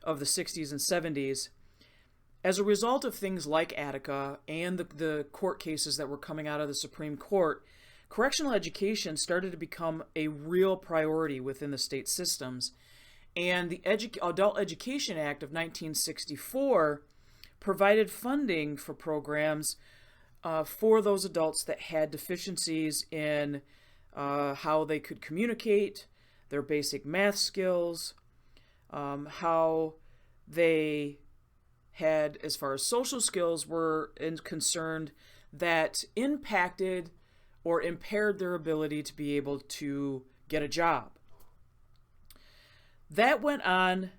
of the 60s and 70s, as a result of things like Attica and the court cases that were coming out of the Supreme Court, correctional education started to become a real priority within the state systems. And the Adult Education Act of 1964 provided funding for programs for those adults that had deficiencies in how they could communicate, their basic math skills, how they had, as far as social skills were concerned, that impacted or impaired their ability to be able to get a job. That went on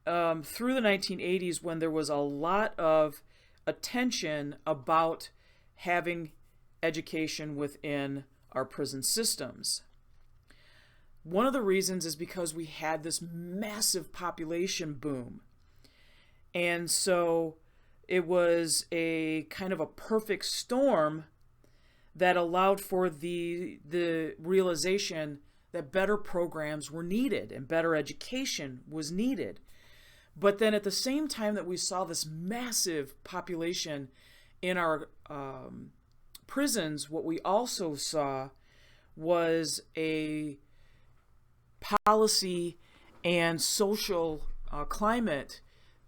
through the 1980s, when there was a lot of attention about having education within our prison systems. One of the reasons is because we had this massive population boom. And so it was a kind of a perfect storm that allowed for the realization that better programs were needed and better education was needed. But then at the same time that we saw this massive population in our prisons, what we also saw was a policy and social climate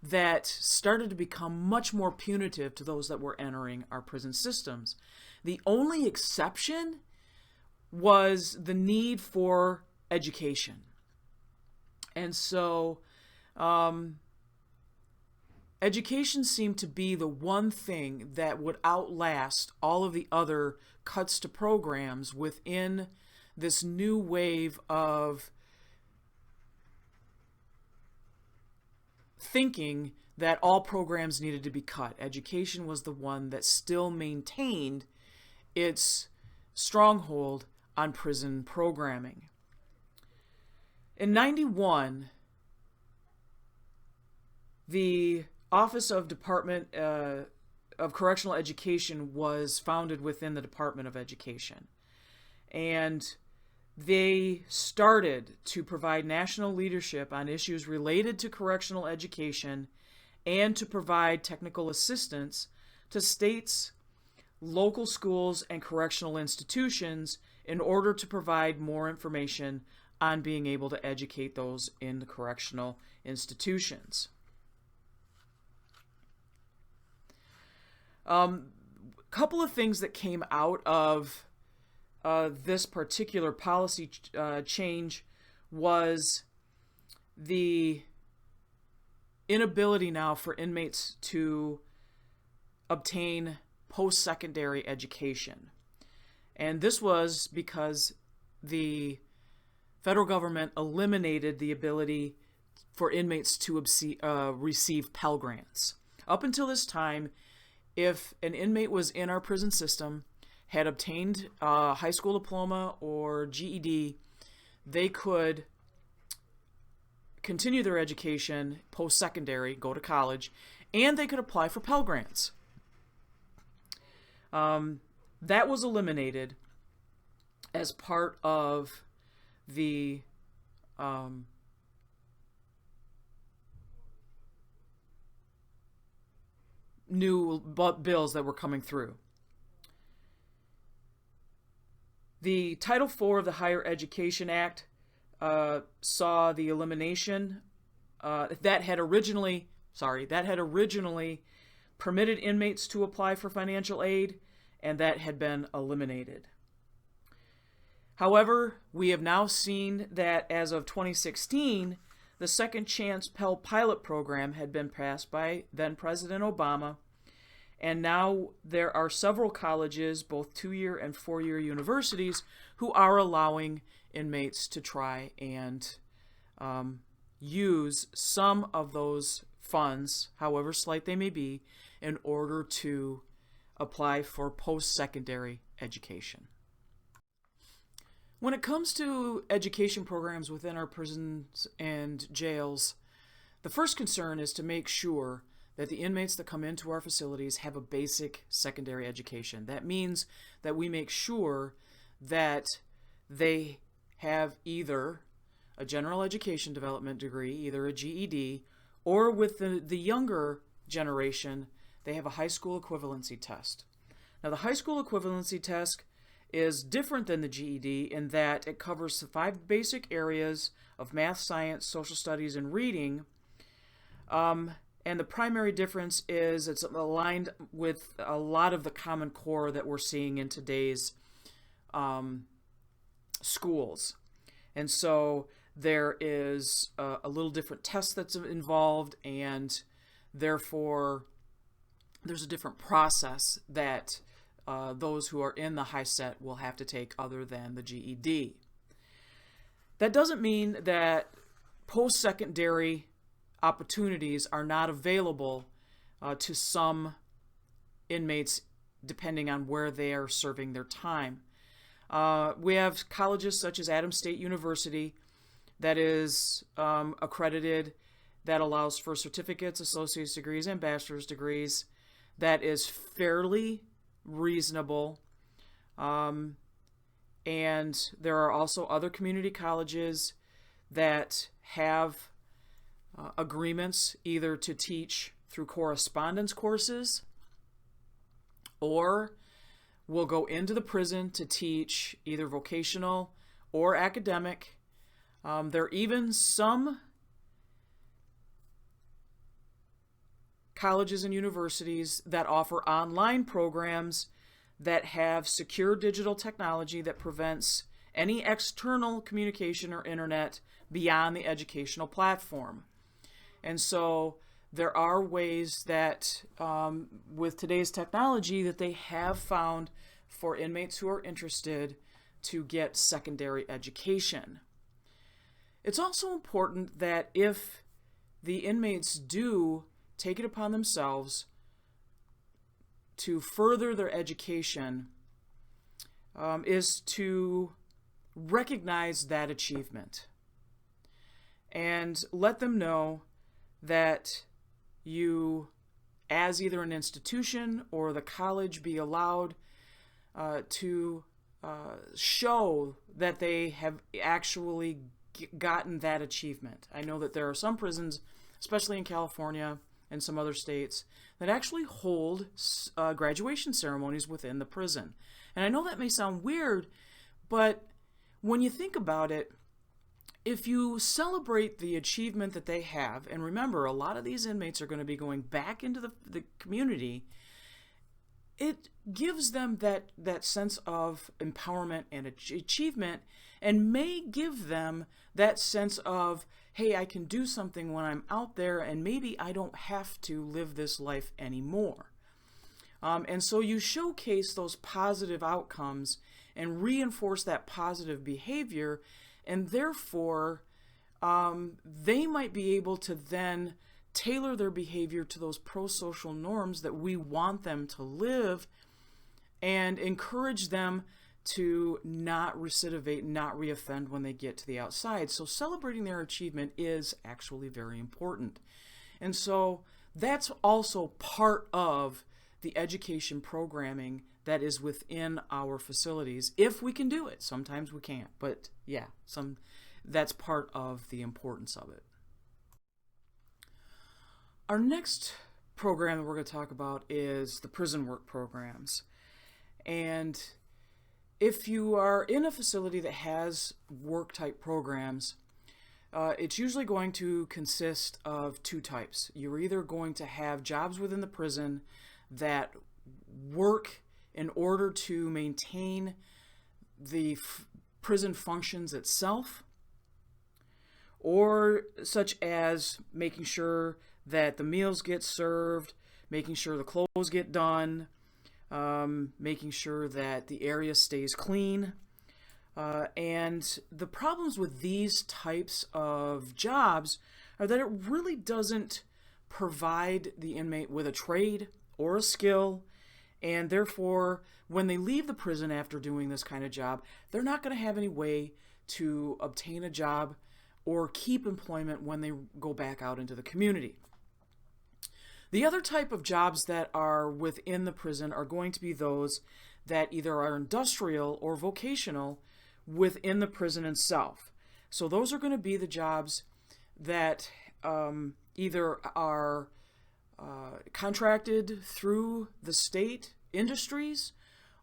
that started to become much more punitive to those that were entering our prison systems. The only exception was the need for education. And so education seemed to be the one thing that would outlast all of the other cuts to programs within this new wave of thinking that all programs needed to be cut. Education was the one that still maintained its stronghold on prison programming. In 91, the Office of Department of Correctional Education was founded within the Department of Education. And they started to provide national leadership on issues related to correctional education and to provide technical assistance to states, local schools, and correctional institutions in order to provide more information on being able to educate those in the correctional institutions. Couple of things that came out of this particular policy change was the inability now for inmates to obtain post-secondary education. And this was because the federal government eliminated the ability for inmates to receive Pell Grants. Up until this time, if an inmate was in our prison system, had obtained a high school diploma or GED, they could continue their education post-secondary, go to college, and they could apply for Pell Grants. That was eliminated as part of the new bills that were coming through. The Title IV of the Higher Education Act saw the elimination that had originally permitted inmates to apply for financial aid, and that had been eliminated. However, we have now seen that as of 2016, the Second Chance Pell Pilot Program had been passed by then President Obama, and now there are several colleges, both 2-year and 4-year universities, who are allowing inmates to try and use some of those funds, however slight they may be, in order to apply for post-secondary education. When it comes to education programs within our prisons and jails, the first concern is to make sure that the inmates that come into our facilities have a basic secondary education. That means that we make sure that they have either a general education development degree, either a GED, or with the younger generation, they have a high school equivalency test. Now, the high school equivalency test is different than the GED in that it covers the 5 basic areas of math, science, social studies, and reading. And the primary difference is it's aligned with a lot of the Common Core that we're seeing in today's schools. And so there is a little different test that's involved, and therefore there's a different process that those who are in the high set will have to take other than the GED. That doesn't mean that post-secondary opportunities are not available to some inmates depending on where they are serving their time. We have colleges such as Adams State University that is accredited, that allows for certificates, associate's degrees, and bachelor's degrees. That is fairly reasonable. And there are also other community colleges that have agreements either to teach through correspondence courses or will go into the prison to teach either vocational or academic. There are even some colleges and universities that offer online programs that have secure digital technology that prevents any external communication or internet beyond the educational platform. And so there are ways that with today's technology that they have found for inmates who are interested to get secondary education. It's also important that if the inmates do take it upon themselves to further their education, is to recognize that achievement and let them know that you, as either an institution or the college, be allowed to show that they have actually gotten that achievement. I know that there are some prisons, especially in California and some other states, that actually hold graduation ceremonies within the prison. And I know that may sound weird, but when you think about it, if you celebrate the achievement that they have, and remember, a lot of these inmates are going to be going back into the community, it gives them that sense of empowerment and achievement, and may give them that sense of, hey, I can do something when I'm out there, and maybe I don't have to live this life anymore. And so you showcase those positive outcomes and reinforce that positive behavior, and therefore they might be able to then tailor their behavior to those pro-social norms that we want them to live, and encourage them to not recidivate, not reoffend when they get to the outside. So celebrating their achievement is actually very important. And so that's also part of the education programming that is within our facilities, if we can do it. Sometimes we can't, but yeah, that's part of the importance of it. Our next program that we're going to talk about is the prison work programs. And if you are in a facility that has work type programs, it's usually going to consist of two types. You're either going to have jobs within the prison that work in order to maintain the prison functions itself, or such as making sure that the meals get served, making sure the clothes get done, making sure that the area stays clean. And the problems with these types of jobs are that it really doesn't provide the inmate with a trade or a skill, and therefore when they leave the prison after doing this kind of job, they're not going to have any way to obtain a job or keep employment when they go back out into the community. The other type of jobs that are within the prison are going to be those that either are industrial or vocational within the prison itself. So those are going to be the jobs that either are contracted through the state industries,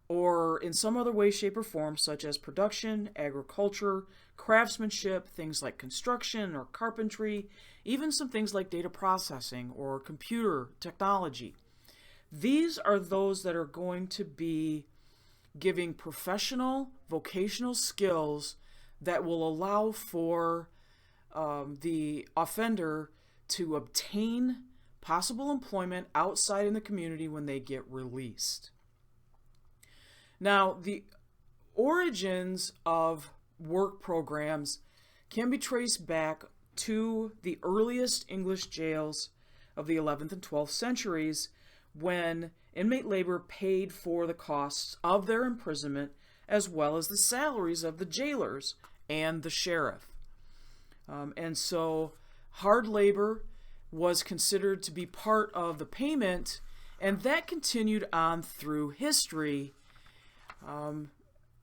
or in some other way, shape, or form, such as production, agriculture, craftsmanship, things like construction or carpentry, even some things like data processing or computer technology. These are those that are going to be giving professional, vocational skills that will allow for the offender to obtain possible employment outside in the community when they get released. Now, the origins of work programs can be traced back to the earliest English jails of the 11th and 12th centuries, when inmate labor paid for the costs of their imprisonment as well as the salaries of the jailers and the sheriff. And so hard labor was considered to be part of the payment, and that continued on through history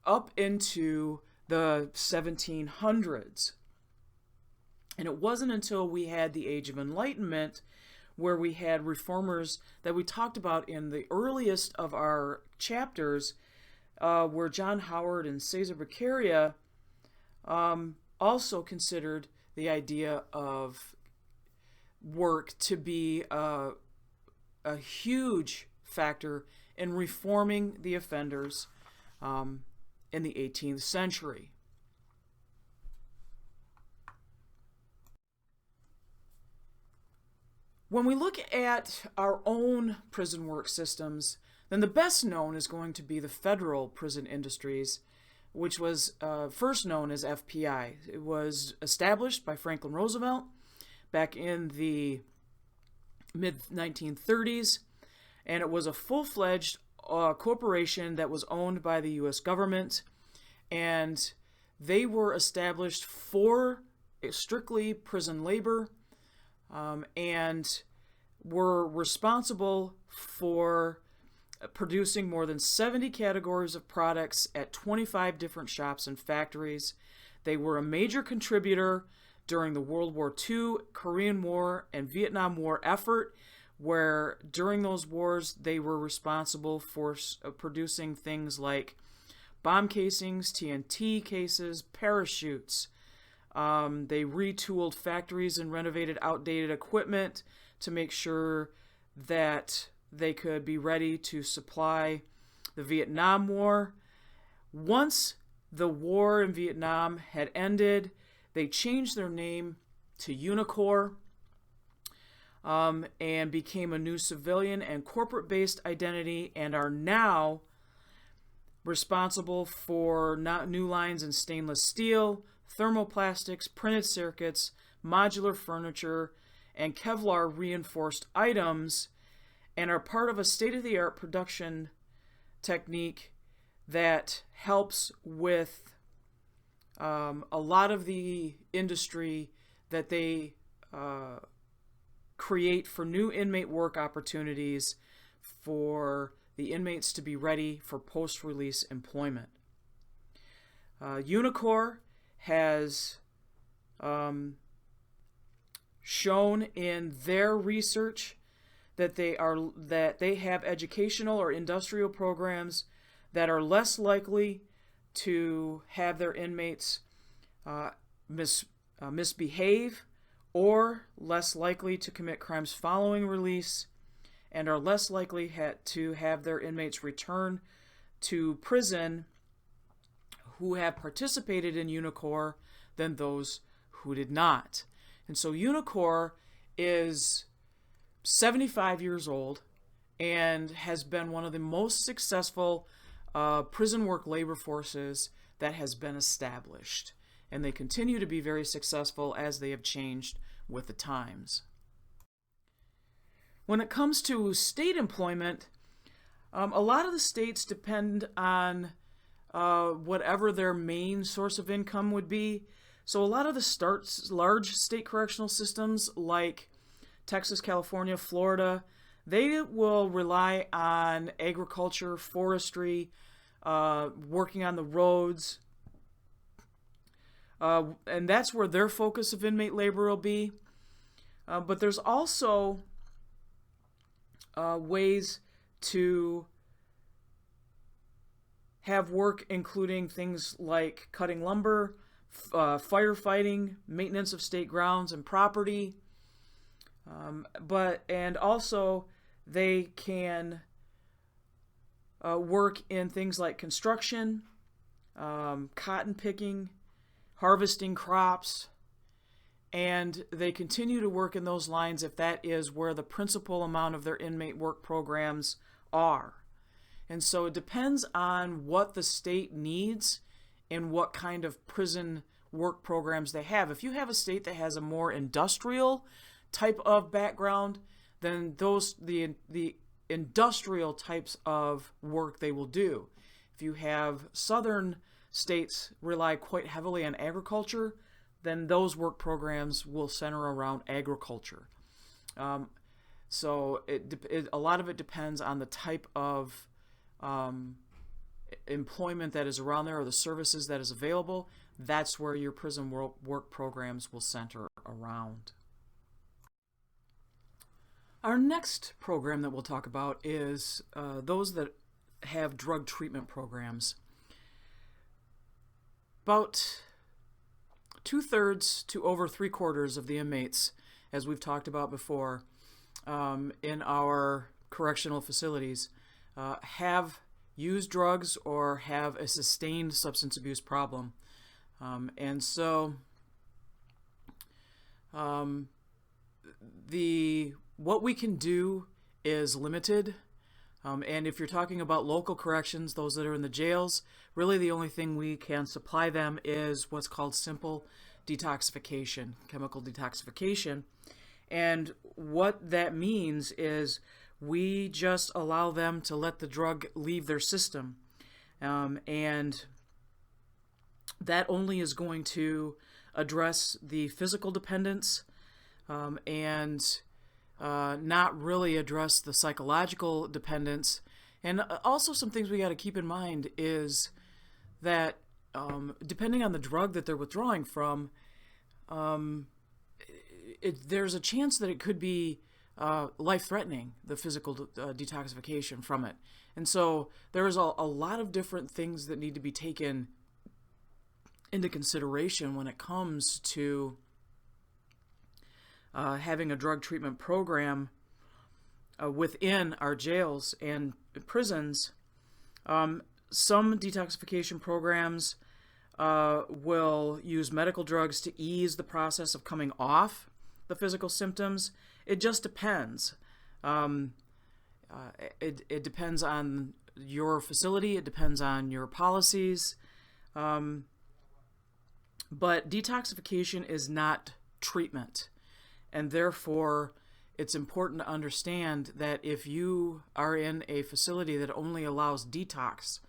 up into the 1700s. And it wasn't until we had the Age of Enlightenment where we had reformers that we talked about in the earliest of our chapters, where John Howard and Cesar Beccaria also considered the idea of work to be a huge factor in reforming the offenders in the 18th century. When we look at our own prison work systems, then the best known is going to be the Federal Prison Industries, which was first known as FPI. It was established by Franklin Roosevelt back in the mid-1930s, and it was a full-fledged corporation that was owned by the U.S. government, and they were established for strictly prison labor, and were responsible for producing more than 70 categories of products at 25 different shops and factories. They were a major contributor during the World War II, Korean War, and Vietnam War effort, where during those wars they were responsible for producing things like bomb casings, TNT cases, parachutes. They retooled factories and renovated outdated equipment to make sure that they could be ready to supply the Vietnam War. Once the war in Vietnam had ended, they changed their name to Unicor and became a new civilian and corporate-based identity, and are now responsible for new lines in stainless steel, thermoplastics, printed circuits, modular furniture, and Kevlar reinforced items, and are part of a state-of-the-art production technique that helps with a lot of the industry that they create for new inmate work opportunities for the inmates to be ready for post-release employment. Unicor has shown in their research that they have educational or industrial programs that are less likely to have their inmates misbehave, or less likely to commit crimes following release, and are less likely to have their inmates return to prison who have participated in Unicor than those who did not. And so Unicor is 75 years old and has been one of the most successful prison work labor forces that has been established. And they continue to be very successful as they have changed with the times. When it comes to state employment, a lot of the states depend on whatever their main source of income would be. So a lot of the large state correctional systems like Texas, California, Florida, they will rely on agriculture, forestry, working on the roads, and that's where their focus of inmate labor will be. But there's also ways to have work including things like cutting lumber, firefighting, maintenance of state grounds and property, and also they can work in things like construction, cotton picking, harvesting crops, and they continue to work in those lines if that is where the principal amount of their inmate work programs are. And so it depends on what the state needs and what kind of prison work programs they have. If you have a state that has a more industrial type of background, then the industrial types of work they will do. If you have southern states rely quite heavily on agriculture, then those work programs will center around agriculture. So a lot of it depends on the type of employment that is around there or the services that is available. That's where your prison work programs will center around. Our next program that we'll talk about is those that have drug treatment programs. About 2/3 to over 3/4 of the inmates, as we've talked about before, in our correctional facilities have used drugs or have a sustained substance abuse problem. And so what we can do is limited. And if you're talking about local corrections, those that are in the jails, really the only thing we can supply them is what's called simple detoxification, chemical detoxification. And what that means is we just allow them to let the drug leave their system. And that only is going to address the physical dependence and not really address the psychological dependence. And also some things we got to keep in mind is that depending on the drug that they're withdrawing from, there's a chance that it could be life-threatening, the physical detoxification from it. And so there's a lot of different things that need to be taken into consideration when it comes to having a drug treatment program within our jails and prisons. Some detoxification programs will use medical drugs to ease the process of coming off the physical symptoms. It just depends. It depends on your facility. It depends on your policies. But detoxification is not treatment. And therefore, it's important to understand that if you are in a facility that only allows detox,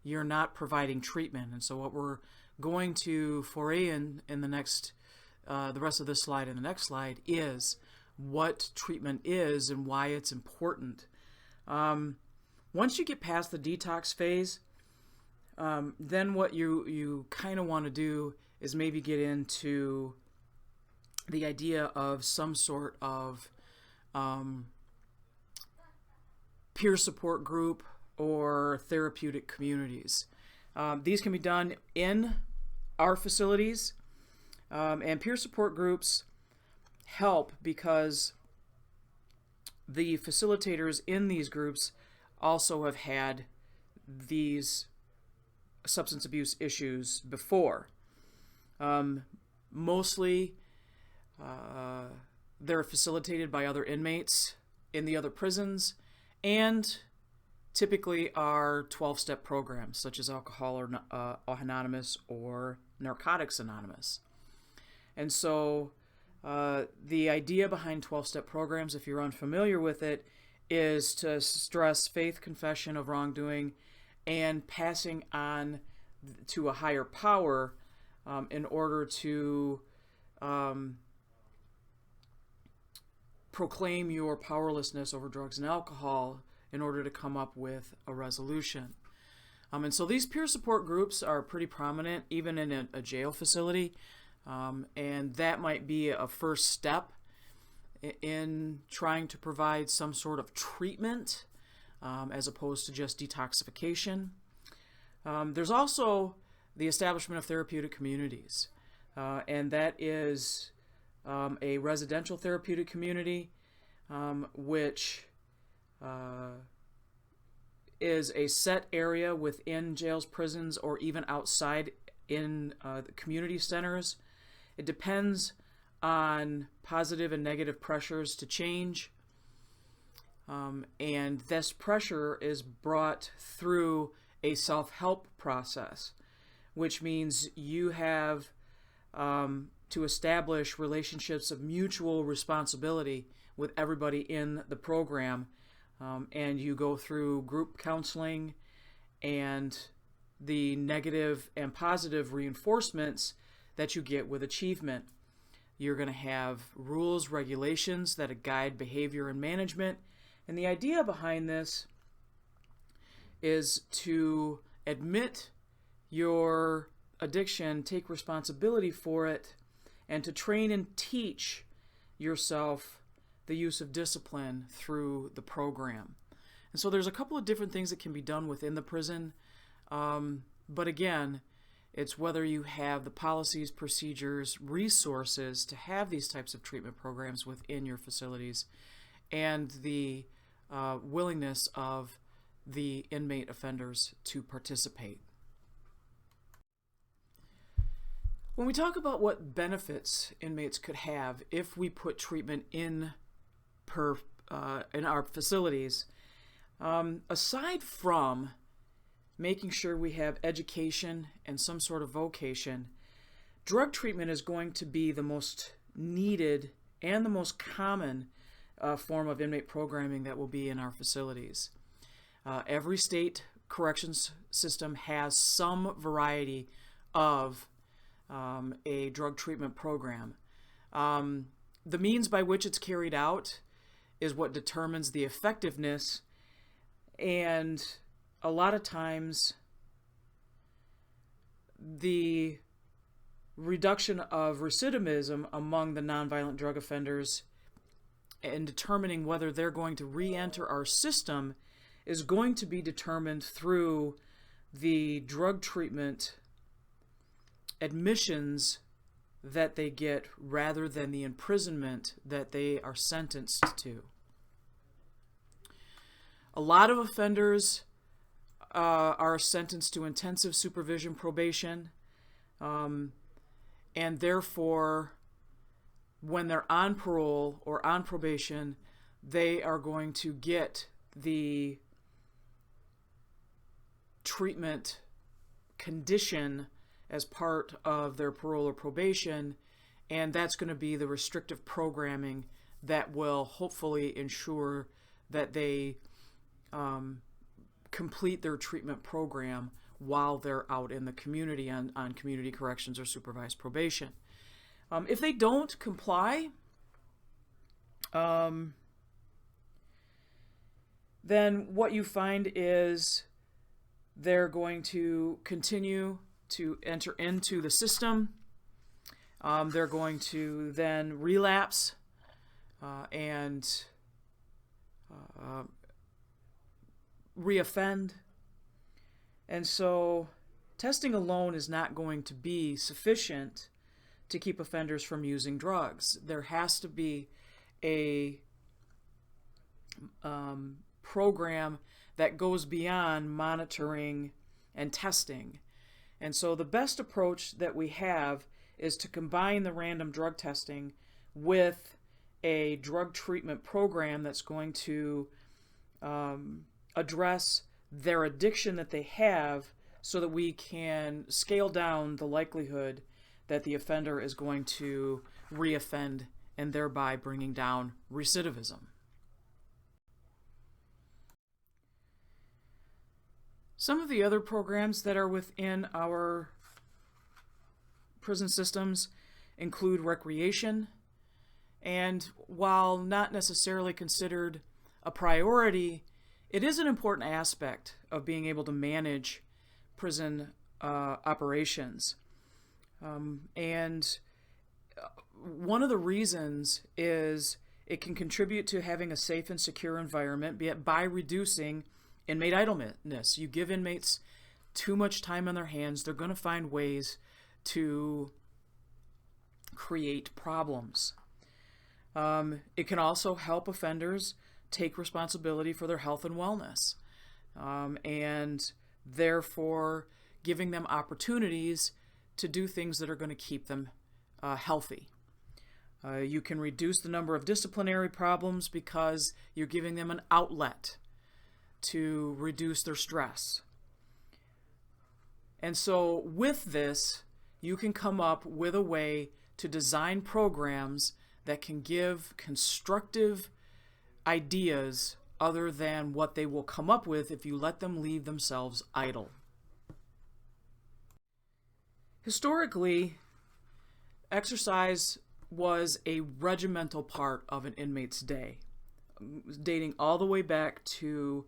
you're not providing treatment. And so what we're going to foray in the next, the rest of this slide and the next slide is what treatment is and why it's important. Once you get past the detox phase, then what you kind of want to do is maybe get into the idea of some sort of peer support group or therapeutic communities. These can be done in our facilities, and peer support groups help because the facilitators in these groups also have had these substance abuse issues before. Mostly they're facilitated by other inmates in the other prisons, and typically are 12-step programs such as Alcohol Anonymous or Narcotics Anonymous. And so the idea behind 12-step programs, if you're unfamiliar with it, is to stress faith, confession of wrongdoing, and passing on to a higher power in order to proclaim your powerlessness over drugs and alcohol in order to come up with a resolution. And so these peer support groups are pretty prominent even in a jail facility, and that might be a first step in trying to provide some sort of treatment as opposed to just detoxification. There's also the establishment of therapeutic communities, and that is a residential therapeutic community, which is a set area within jails, prisons, or even outside in the community centers. It depends on positive and negative pressures to change, and this pressure is brought through a self-help process, which means you have to establish relationships of mutual responsibility with everybody in the program, and you go through group counseling and the negative and positive reinforcements that you get with achievement. You're going to have rules, regulations that guide behavior and management, and the idea behind this is to admit your addiction, take responsibility for it, and to train and teach yourself the use of discipline through the program. And so there's a couple of different things that can be done within the prison. But again, it's whether you have the policies, procedures, resources to have these types of treatment programs within your facilities, and the willingness of the inmate offenders to participate. When we talk about what benefits inmates could have if we put treatment in our facilities, aside from making sure we have education and some sort of vocation, drug treatment is going to be the most needed and the most common form of inmate programming that will be in our facilities. Every state corrections system has some variety of a drug treatment program. The means by which it's carried out is what determines the effectiveness, and a lot of times the reduction of recidivism among the nonviolent drug offenders and determining whether they're going to re-enter our system is going to be determined through the drug treatment admissions that they get rather than the imprisonment that they are sentenced to. A lot of offenders are sentenced to intensive supervision probation, and therefore when they're on parole or on probation, they are going to get the treatment condition as part of their parole or probation, and that's going to be the restrictive programming that will hopefully ensure that they complete their treatment program while they're out in the community on community corrections or supervised probation. If they don't comply, then what you find is they're going to continue to enter into the system. They're going to then relapse and reoffend. And so testing alone is not going to be sufficient to keep offenders from using drugs. There has to be a program that goes beyond monitoring and testing. And so the best approach that we have is to combine the random drug testing with a drug treatment program that's going to address their addiction that they have so that we can scale down the likelihood that the offender is going to reoffend and thereby bringing down recidivism. Some of the other programs that are within our prison systems include recreation, and while not necessarily considered a priority, it is an important aspect of being able to manage prison operations. And one of the reasons is it can contribute to having a safe and secure environment by reducing inmate idleness. You give inmates too much time on their hands, they're going to find ways to create problems. It can also help offenders take responsibility for their health and wellness, and therefore giving them opportunities to do things that are going to keep them healthy. You can reduce the number of disciplinary problems because you're giving them an outlet to reduce their stress. And so with this, you can come up with a way to design programs that can give constructive ideas other than what they will come up with if you let them leave themselves idle. Historically, exercise was a regimental part of an inmate's day, dating all the way back to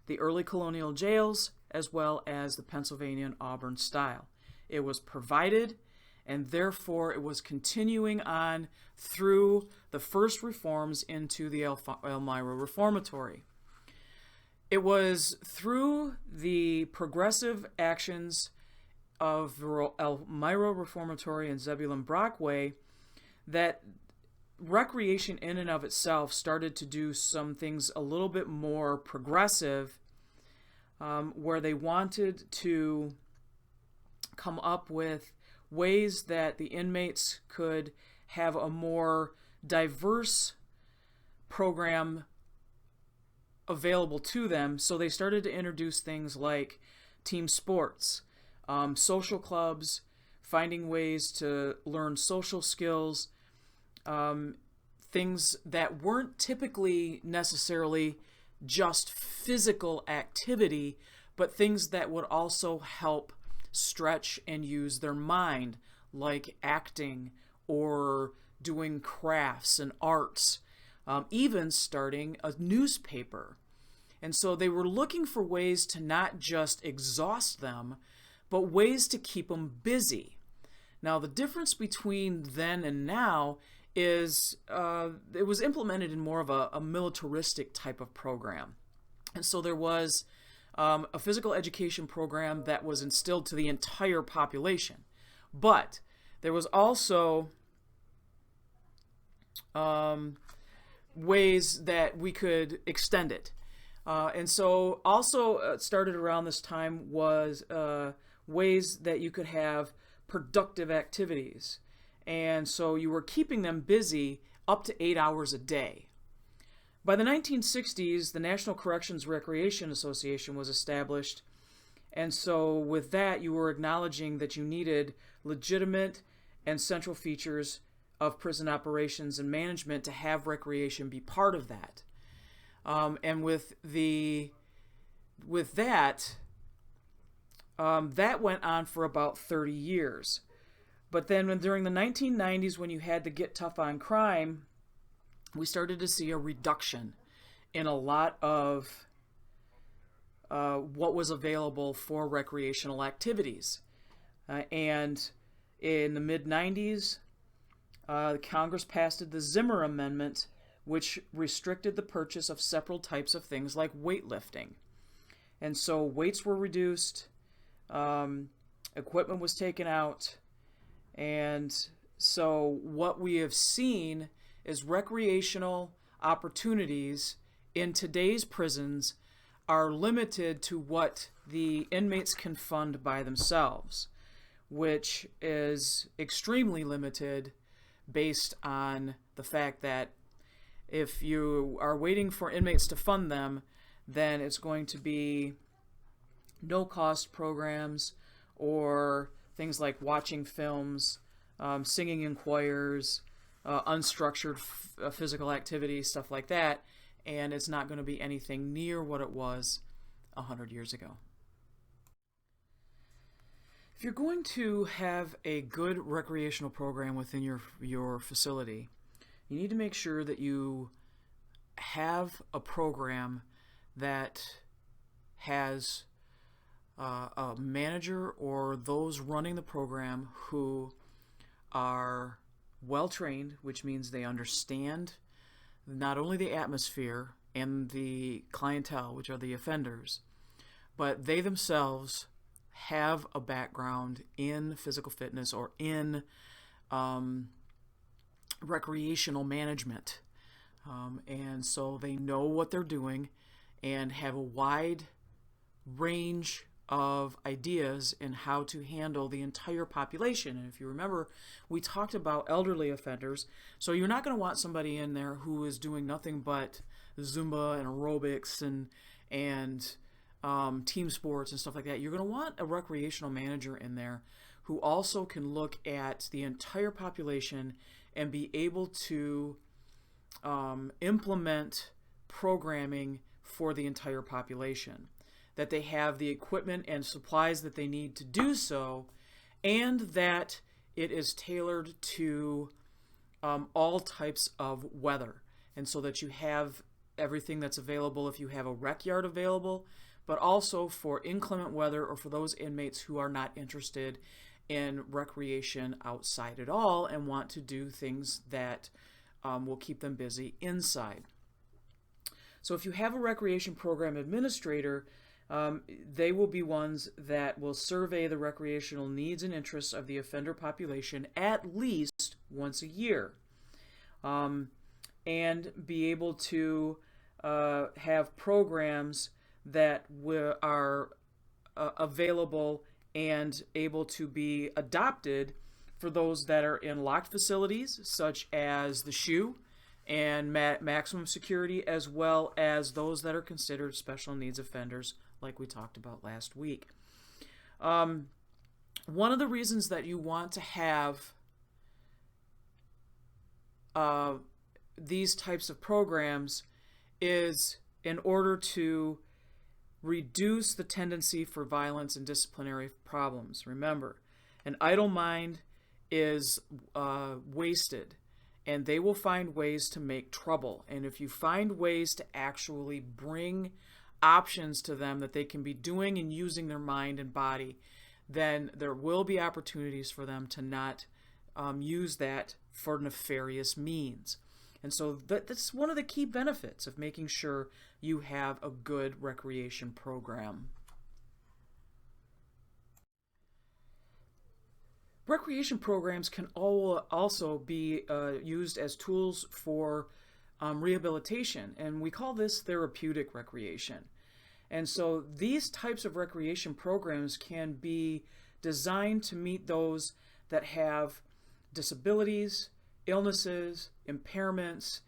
the early colonial jails as well as the Pennsylvania and Auburn style. It was provided and therefore it was continuing on through the first reforms into the Elmira Reformatory. It was through the progressive actions of Elmira Reformatory and Zebulon Brockway that recreation in and of itself started to do some things a little bit more progressive, where they wanted to come up with ways that the inmates could have a more diverse program available to them. So they started to introduce things like team sports, social clubs, finding ways to learn social skills, things that weren't typically necessarily just physical activity, but things that would also help stretch and use their mind, like acting or doing crafts and arts, even starting a newspaper. And so they were looking for ways to not just exhaust them, but ways to keep them busy. Now, the difference between then and now is it was implemented in more of a militaristic type of program. And so there was a physical education program that was instilled to the entire population. But there was also ways that we could extend it. And so also started around this time was ways that you could have productive activities. And so you were keeping them busy up to 8 hours a day. By the 1960s, the National Corrections Recreation Association was established. And so with that, you were acknowledging that you needed legitimate and central features of prison operations and management to have recreation be part of that. And with that, that went on for about 30 years. But then during the 1990s, when you had the Get Tough on Crime, we started to see a reduction in a lot of what was available for recreational activities. And in the mid-90s, Congress passed the Zimmer Amendment, which restricted the purchase of several types of things like weightlifting. And so weights were reduced, equipment was taken out, and so what we have seen is recreational opportunities in today's prisons are limited to what the inmates can fund by themselves, which is extremely limited based on the fact that if you are waiting for inmates to fund them, then it's going to be no-cost programs or things like watching films, singing in choirs, unstructured physical activity, stuff like that, and it's not going to be anything near what it was 100 years ago. If you're going to have a good recreational program within your facility, you need to make sure that you have a program that has a manager or those running the program who are well-trained, which means they understand not only the atmosphere and the clientele, which are the offenders, but they themselves have a background in physical fitness or in recreational management. And so they know what they're doing and have a wide range of ideas in how to handle the entire population. And if you remember, we talked about elderly offenders, so you're not going to want somebody in there who is doing nothing but Zumba and aerobics and team sports and stuff like that. You're going to want a recreational manager in there who also can look at the entire population and be able to implement programming for the entire population, that they have the equipment and supplies that they need to do so, and that it is tailored to all types of weather, and so that you have everything that's available if you have a rec yard available, but also for inclement weather or for those inmates who are not interested in recreation outside at all and want to do things that will keep them busy inside. So if you have a recreation program administrator, they will be ones that will survey the recreational needs and interests of the offender population at least once a year, and be able to have programs that are available and able to be adopted for those that are in locked facilities, such as the SHU and maximum security, as well as those that are considered special needs offenders, like we talked about last week. One of the reasons that you want to have these types of programs is in order to reduce the tendency for violence and disciplinary problems. Remember, an idle mind is wasted, and they will find ways to make trouble. And if you find ways to actually bring options to them that they can be doing and using their mind and body, then there will be opportunities for them to not use that for nefarious means. And so that's one of the key benefits of making sure you have a good recreation program. Recreation programs can also be used as tools for rehabilitation, and we call this therapeutic recreation. And so these types of recreation programs can be designed to meet those that have disabilities, illnesses, impairments,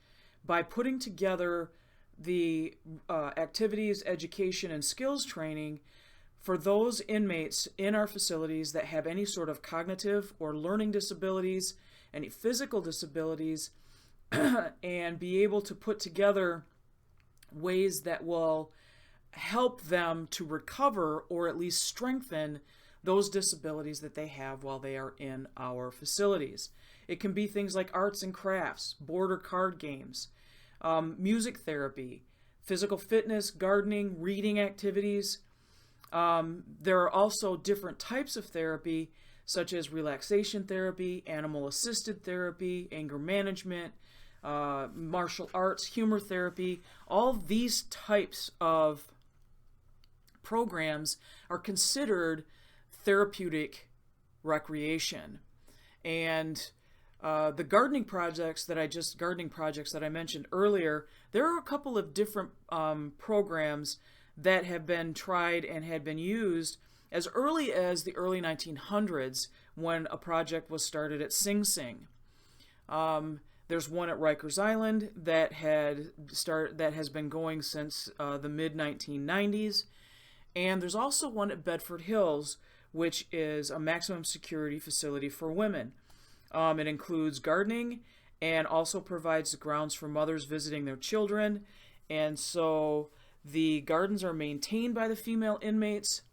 by putting together the activities, education, and skills training for those inmates in our facilities that have any sort of cognitive or learning disabilities, any physical disabilities, and be able to put together ways that will help them to recover or at least strengthen those disabilities that they have while they are in our facilities. It can be things like arts and crafts, board or card games, music therapy, physical fitness, gardening, reading activities. There are also different types of therapy, such as relaxation therapy, animal-assisted therapy, anger management, martial arts, humor therapy. All these types of programs are considered therapeutic recreation. And the gardening projects that I mentioned earlier, there are a couple of different programs that have been tried and had been used as early as the early 1900s, when a project was started at Sing Sing. There's one at Rikers Island that has been going since the mid-1990s, and there's also one at Bedford Hills, which is a maximum security facility for women. It includes gardening and also provides the grounds for mothers visiting their children. And so the gardens are maintained by the female inmates,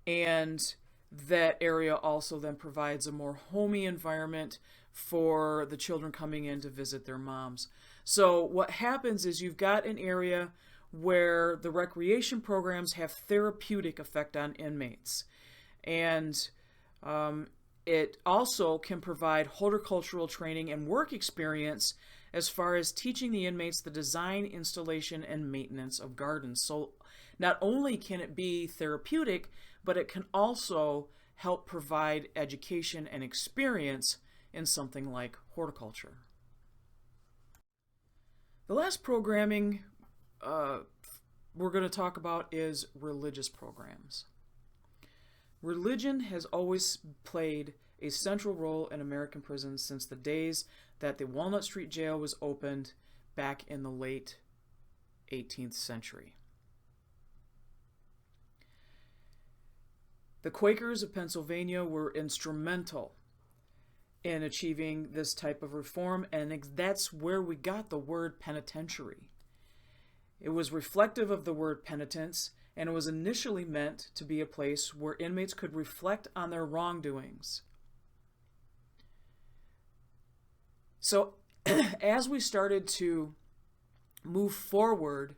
and that area also then provides a more homey environment for the children coming in to visit their moms. So what happens is you've got an area where the recreation programs have therapeutic effect on inmates. And it also can provide horticultural training and work experience as far as teaching the inmates the design, installation, and maintenance of gardens. So not only can it be therapeutic, but it can also help provide education and experience in something like horticulture. The last programming we're going to talk about is religious programs. Religion has always played a central role in American prisons since the days that the Walnut Street Jail was opened back in the late 18th century. The Quakers of Pennsylvania were instrumental in achieving this type of reform, and that's where we got the word penitentiary. It was reflective of the word penitence, and it was initially meant to be a place where inmates could reflect on their wrongdoings. So as we started to move forward,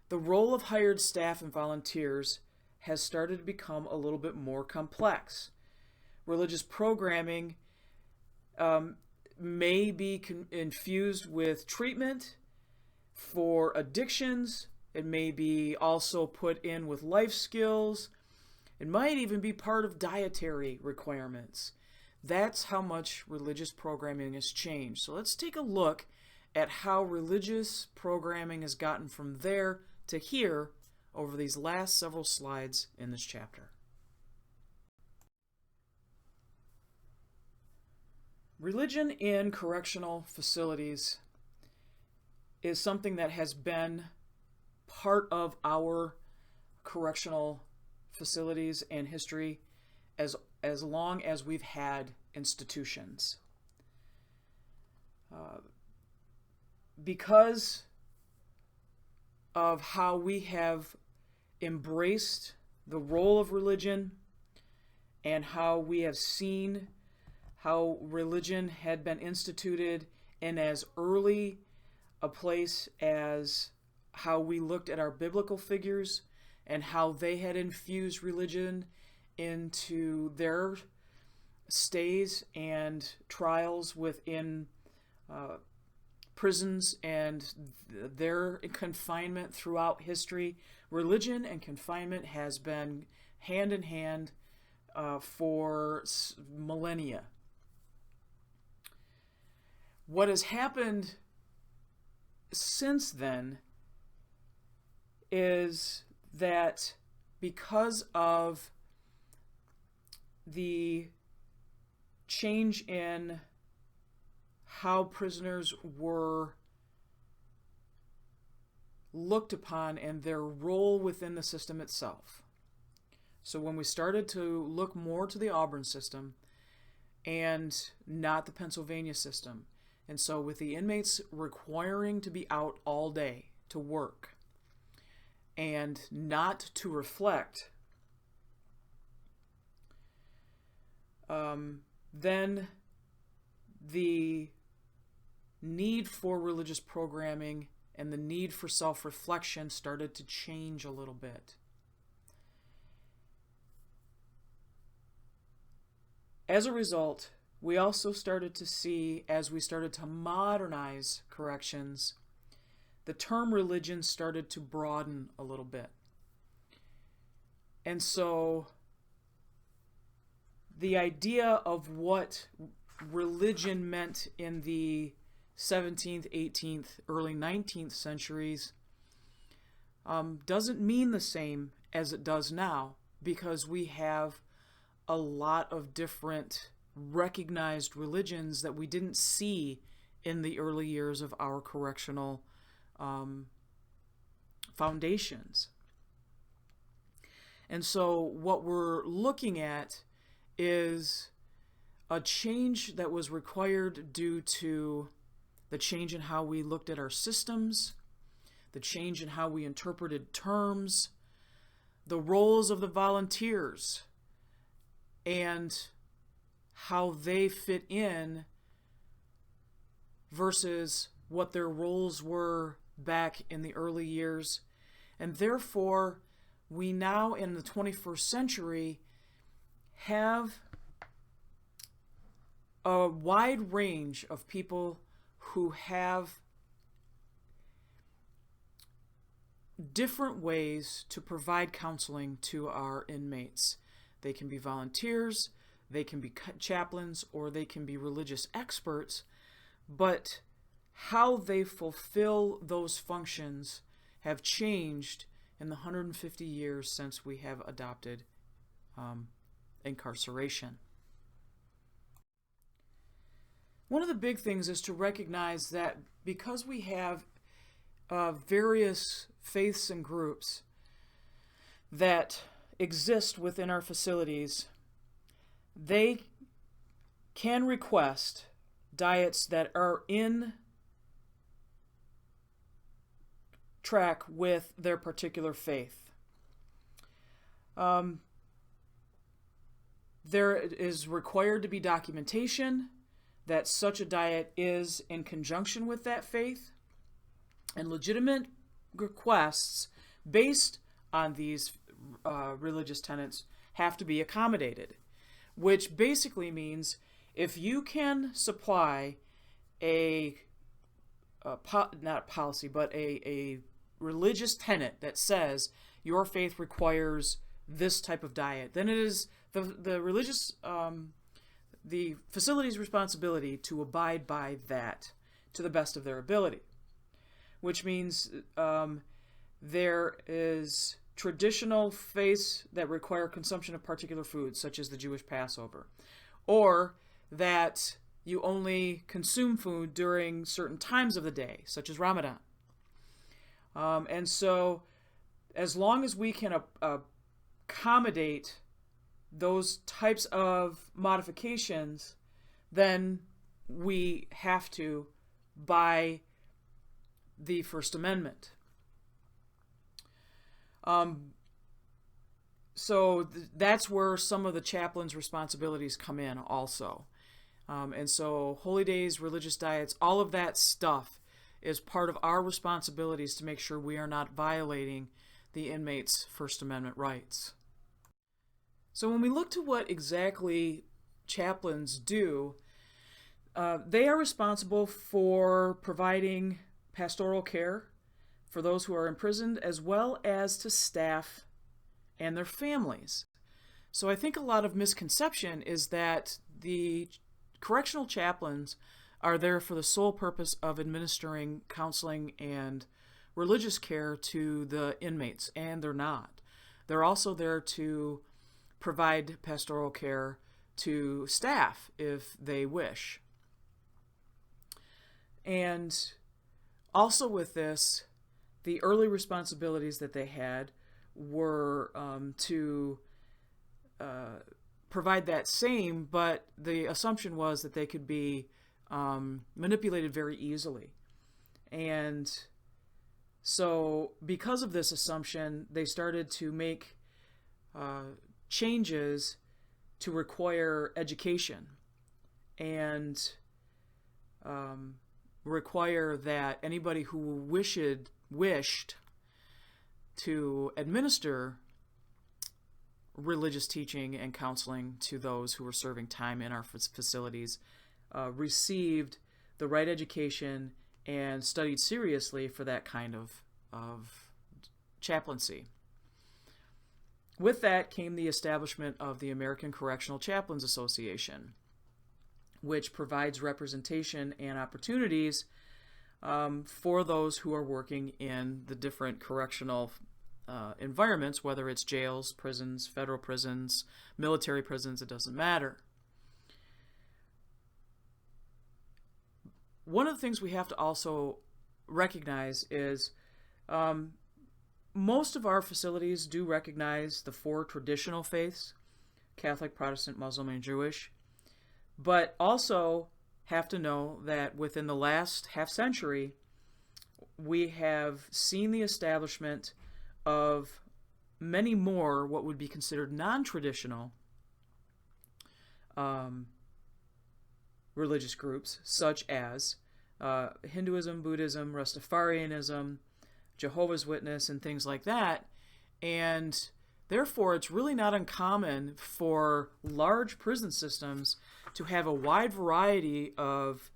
the role of hired staff and volunteers has started to become a little bit more complex. Religious programming may be infused with treatment for addictions. It may be also put in with life skills. It might even be part of dietary requirements. That's how much religious programming has changed. So let's take a look at how religious programming has gotten from there to here over these last several slides in this chapter. Religion in correctional facilities is something that has been part of our correctional facilities and history as long as we've had institutions. Because of how we have embraced the role of religion and how we have seen how religion had been instituted in as early a place as how we looked at our biblical figures and how they had infused religion into their stays and trials within prisons and their confinement throughout history. Religion and confinement has been hand in hand for millennia. What has happened since then is that because of the change in how prisoners were looked upon and their role within the system itself. So when we started to look more to the Auburn system and not the Pennsylvania system, and so with the inmates requiring to be out all day to work and not to reflect, then the need for religious programming and the need for self-reflection started to change a little bit. As a result, we also started to see, as we started to modernize corrections, the term religion started to broaden a little bit. And so the idea of what religion meant in the 17th, 18th, early 19th centuries doesn't mean the same as it does now, because we have a lot of different recognized religions that we didn't see in the early years of our correctional foundations. And so what we're looking at is a change that was required due to the change in how we looked at our systems, the change in how we interpreted terms, the roles of the volunteers, and how they fit in versus what their roles were back in the early years. And therefore, we now in the 21st century have a wide range of people who have different ways to provide counseling to our inmates. They can be volunteers, they can be chaplains, or they can be religious experts, but how they fulfill those functions have changed in the 150 years since we have adopted incarceration. One of the big things is to recognize that because we have various faiths and groups that exist within our facilities, they can request diets that are in track with their particular faith. There is required to be documentation that such a diet is in conjunction with that faith, and legitimate requests based on these religious tenets have to be accommodated, which basically means if you can supply not policy, but a religious tenet that says your faith requires this type of diet, then it is the religious the facility's responsibility to abide by that to the best of their ability, which means there is traditional faiths that require consumption of particular foods, such as the Jewish Passover, or that you only consume food during certain times of the day, such as Ramadan. And so as long as we can accommodate those types of modifications, then we have to by the First Amendment. So that's where some of the chaplain's responsibilities come in also. And so holy days, religious diets, all of that stuff is part of our responsibilities to make sure we are not violating the inmates' First Amendment rights. So when we look to what exactly chaplains do, they are responsible for providing pastoral care for those who are imprisoned, as well as to staff and their families. So I think a lot of misconception is that the correctional chaplains are there for the sole purpose of administering counseling and religious care to the inmates, and they're not. They're also there to provide pastoral care to staff if they wish. And also with this, the early responsibilities that they had were to provide that same, but the assumption was that they could be manipulated very easily. And so because of this assumption, they started to make changes to require education and require that anybody who wished to administer religious teaching and counseling to those who were serving time in our facilities received the right education and studied seriously for that kind of chaplaincy. With that came the establishment of the American Correctional Chaplains Association, which provides representation and opportunities for those who are working in the different correctional environments, whether it's jails, prisons, federal prisons, military prisons, it doesn't matter. One of the things we have to also recognize is most of our facilities do recognize the four traditional faiths, Catholic, Protestant, Muslim, and Jewish, but also have to know that within the last half century, we have seen the establishment of many more what would be considered non-traditional religious groups, such as Hinduism, Buddhism, Rastafarianism, Jehovah's Witness, and things like that. And therefore, it's really not uncommon for large prison systems to have a wide variety of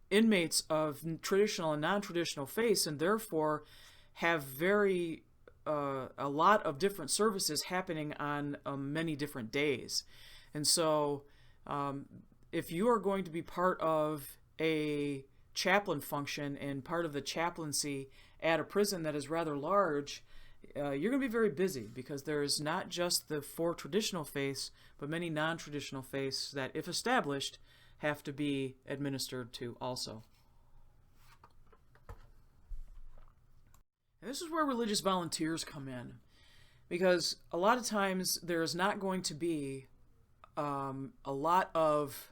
inmates of traditional and non-traditional faiths, and therefore have a lot of different services happening on many different days. And so if you are going to be part of a chaplain function and part of the chaplaincy at a prison that is rather large, you're going to be very busy, because there's not just the four traditional faiths, but many non-traditional faiths that, if established, have to be administered to also. And this is where religious volunteers come in, because a lot of times there is not going to be a lot of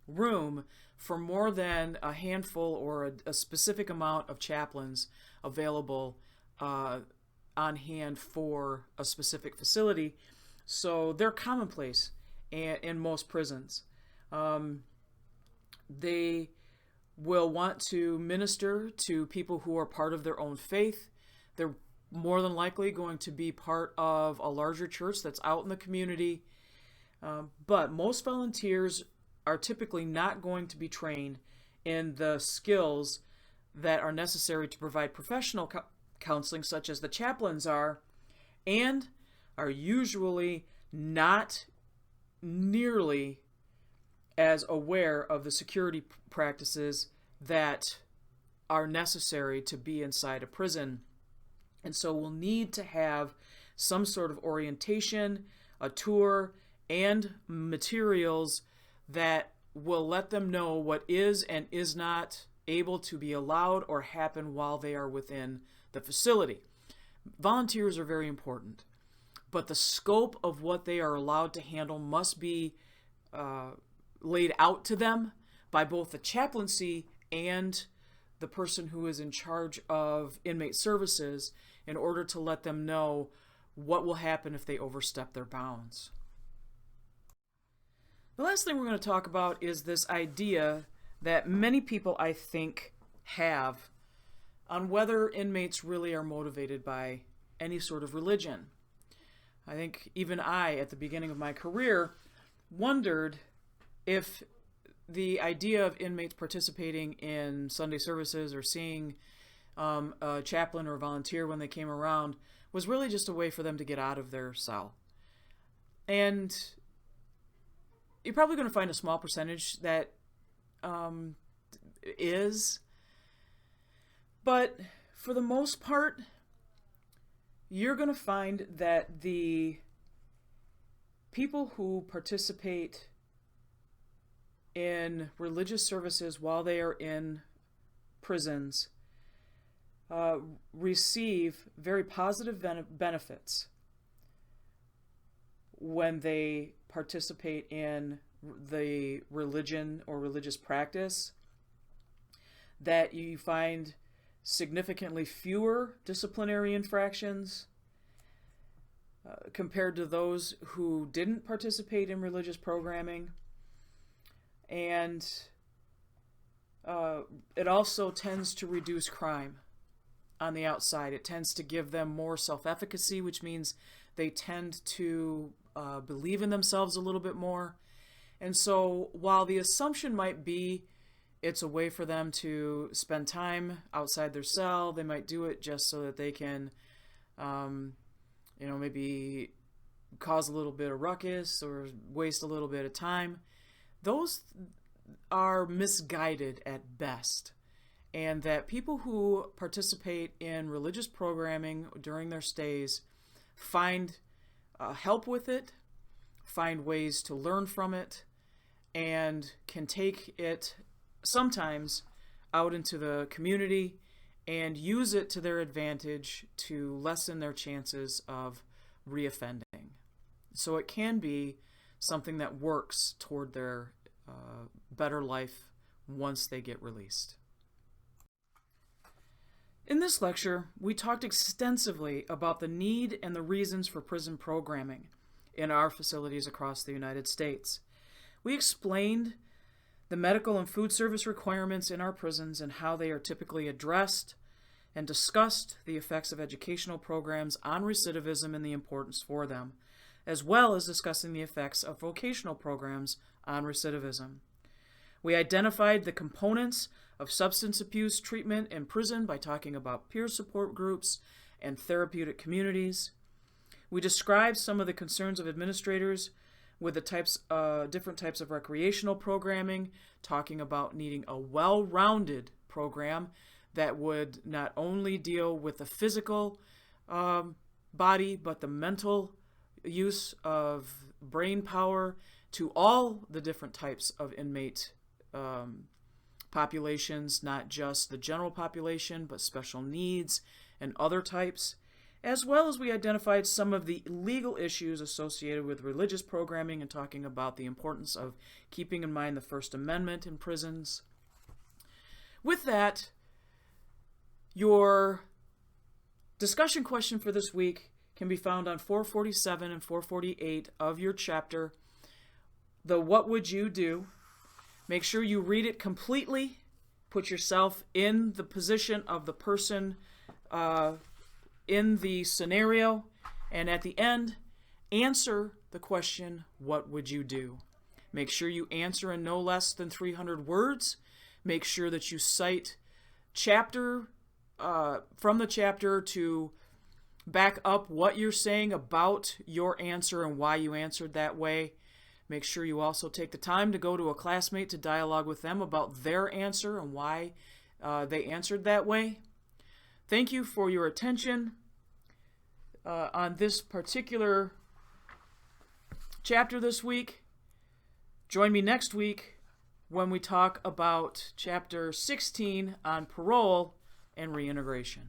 room for more than a handful or a specific amount of chaplains available on hand for a specific facility. So they're commonplace in most prisons. They will want to minister to people who are part of their own faith. They're more than likely going to be part of a larger church that's out in the community. But most volunteers are typically not going to be trained in the skills that are necessary to provide professional counseling, such as the chaplains are, and are usually not nearly as aware of the security practices that are necessary to be inside a prison. And so we'll need to have some sort of orientation, a tour, and materials that will let them know what is and is not able to be allowed or happen while they are within the facility. Volunteers are very important, but the scope of what they are allowed to handle must be laid out to them by both the chaplaincy and the person who is in charge of inmate services in order to let them know what will happen if they overstep their bounds. The last thing we're going to talk about is this idea that many people, I think, have on whether inmates really are motivated by any sort of religion. I think even I, at the beginning of my career, wondered if the idea of inmates participating in Sunday services or seeing a chaplain or a volunteer when they came around was really just a way for them to get out of their cell. And you're probably going to find a small percentage that is, but for the most part, you're going to find that the people who participate in religious services while they are in prisons receive very positive benefits when they participate in the religion or religious practice, that you find significantly fewer disciplinary infractions compared to those who didn't participate in religious programming. And it also tends to reduce crime on the outside. It tends to give them more self-efficacy, which means they tend to believe in themselves a little bit more. And so while the assumption might be it's a way for them to spend time outside their cell, they might do it just so that they can, maybe cause a little bit of ruckus or waste a little bit of time. Those are misguided at best. And that people who participate in religious programming during their stays find help with it, find ways to learn from it, and can take it sometimes out into the community and use it to their advantage to lessen their chances of reoffending. So it can be something that works toward their better life once they get released. In this lecture, we talked extensively about the need and the reasons for prison programming in our facilities across the United States. We explained the medical and food service requirements in our prisons and how they are typically addressed, and discussed the effects of educational programs on recidivism and the importance for them, as well as discussing the effects of vocational programs on recidivism. We identified the components of substance abuse treatment in prison by talking about peer support groups and therapeutic communities. We described some of the concerns of administrators with the different types of recreational programming, talking about needing a well-rounded program that would not only deal with the physical body, but the mental use of brain power to all the different types of inmate populations, not just the general population, but special needs and other types, as well as we identified some of the legal issues associated with religious programming and talking about the importance of keeping in mind the First Amendment in prisons. With that, your discussion question for this week can be found on 447 and 448 of your chapter, the What Would You Do? Make sure you read it completely. Put yourself in the position of the person in the scenario, and at the end, answer the question, what would you do? Make sure you answer in no less than 300 words. Make sure that you cite chapter from the chapter to back up what you're saying about your answer and why you answered that way. Make sure you also take the time to go to a classmate to dialogue with them about their answer and why they answered that way. Thank you for your attention on this particular chapter this week. Join me next week when we talk about Chapter 16 on parole and reintegration.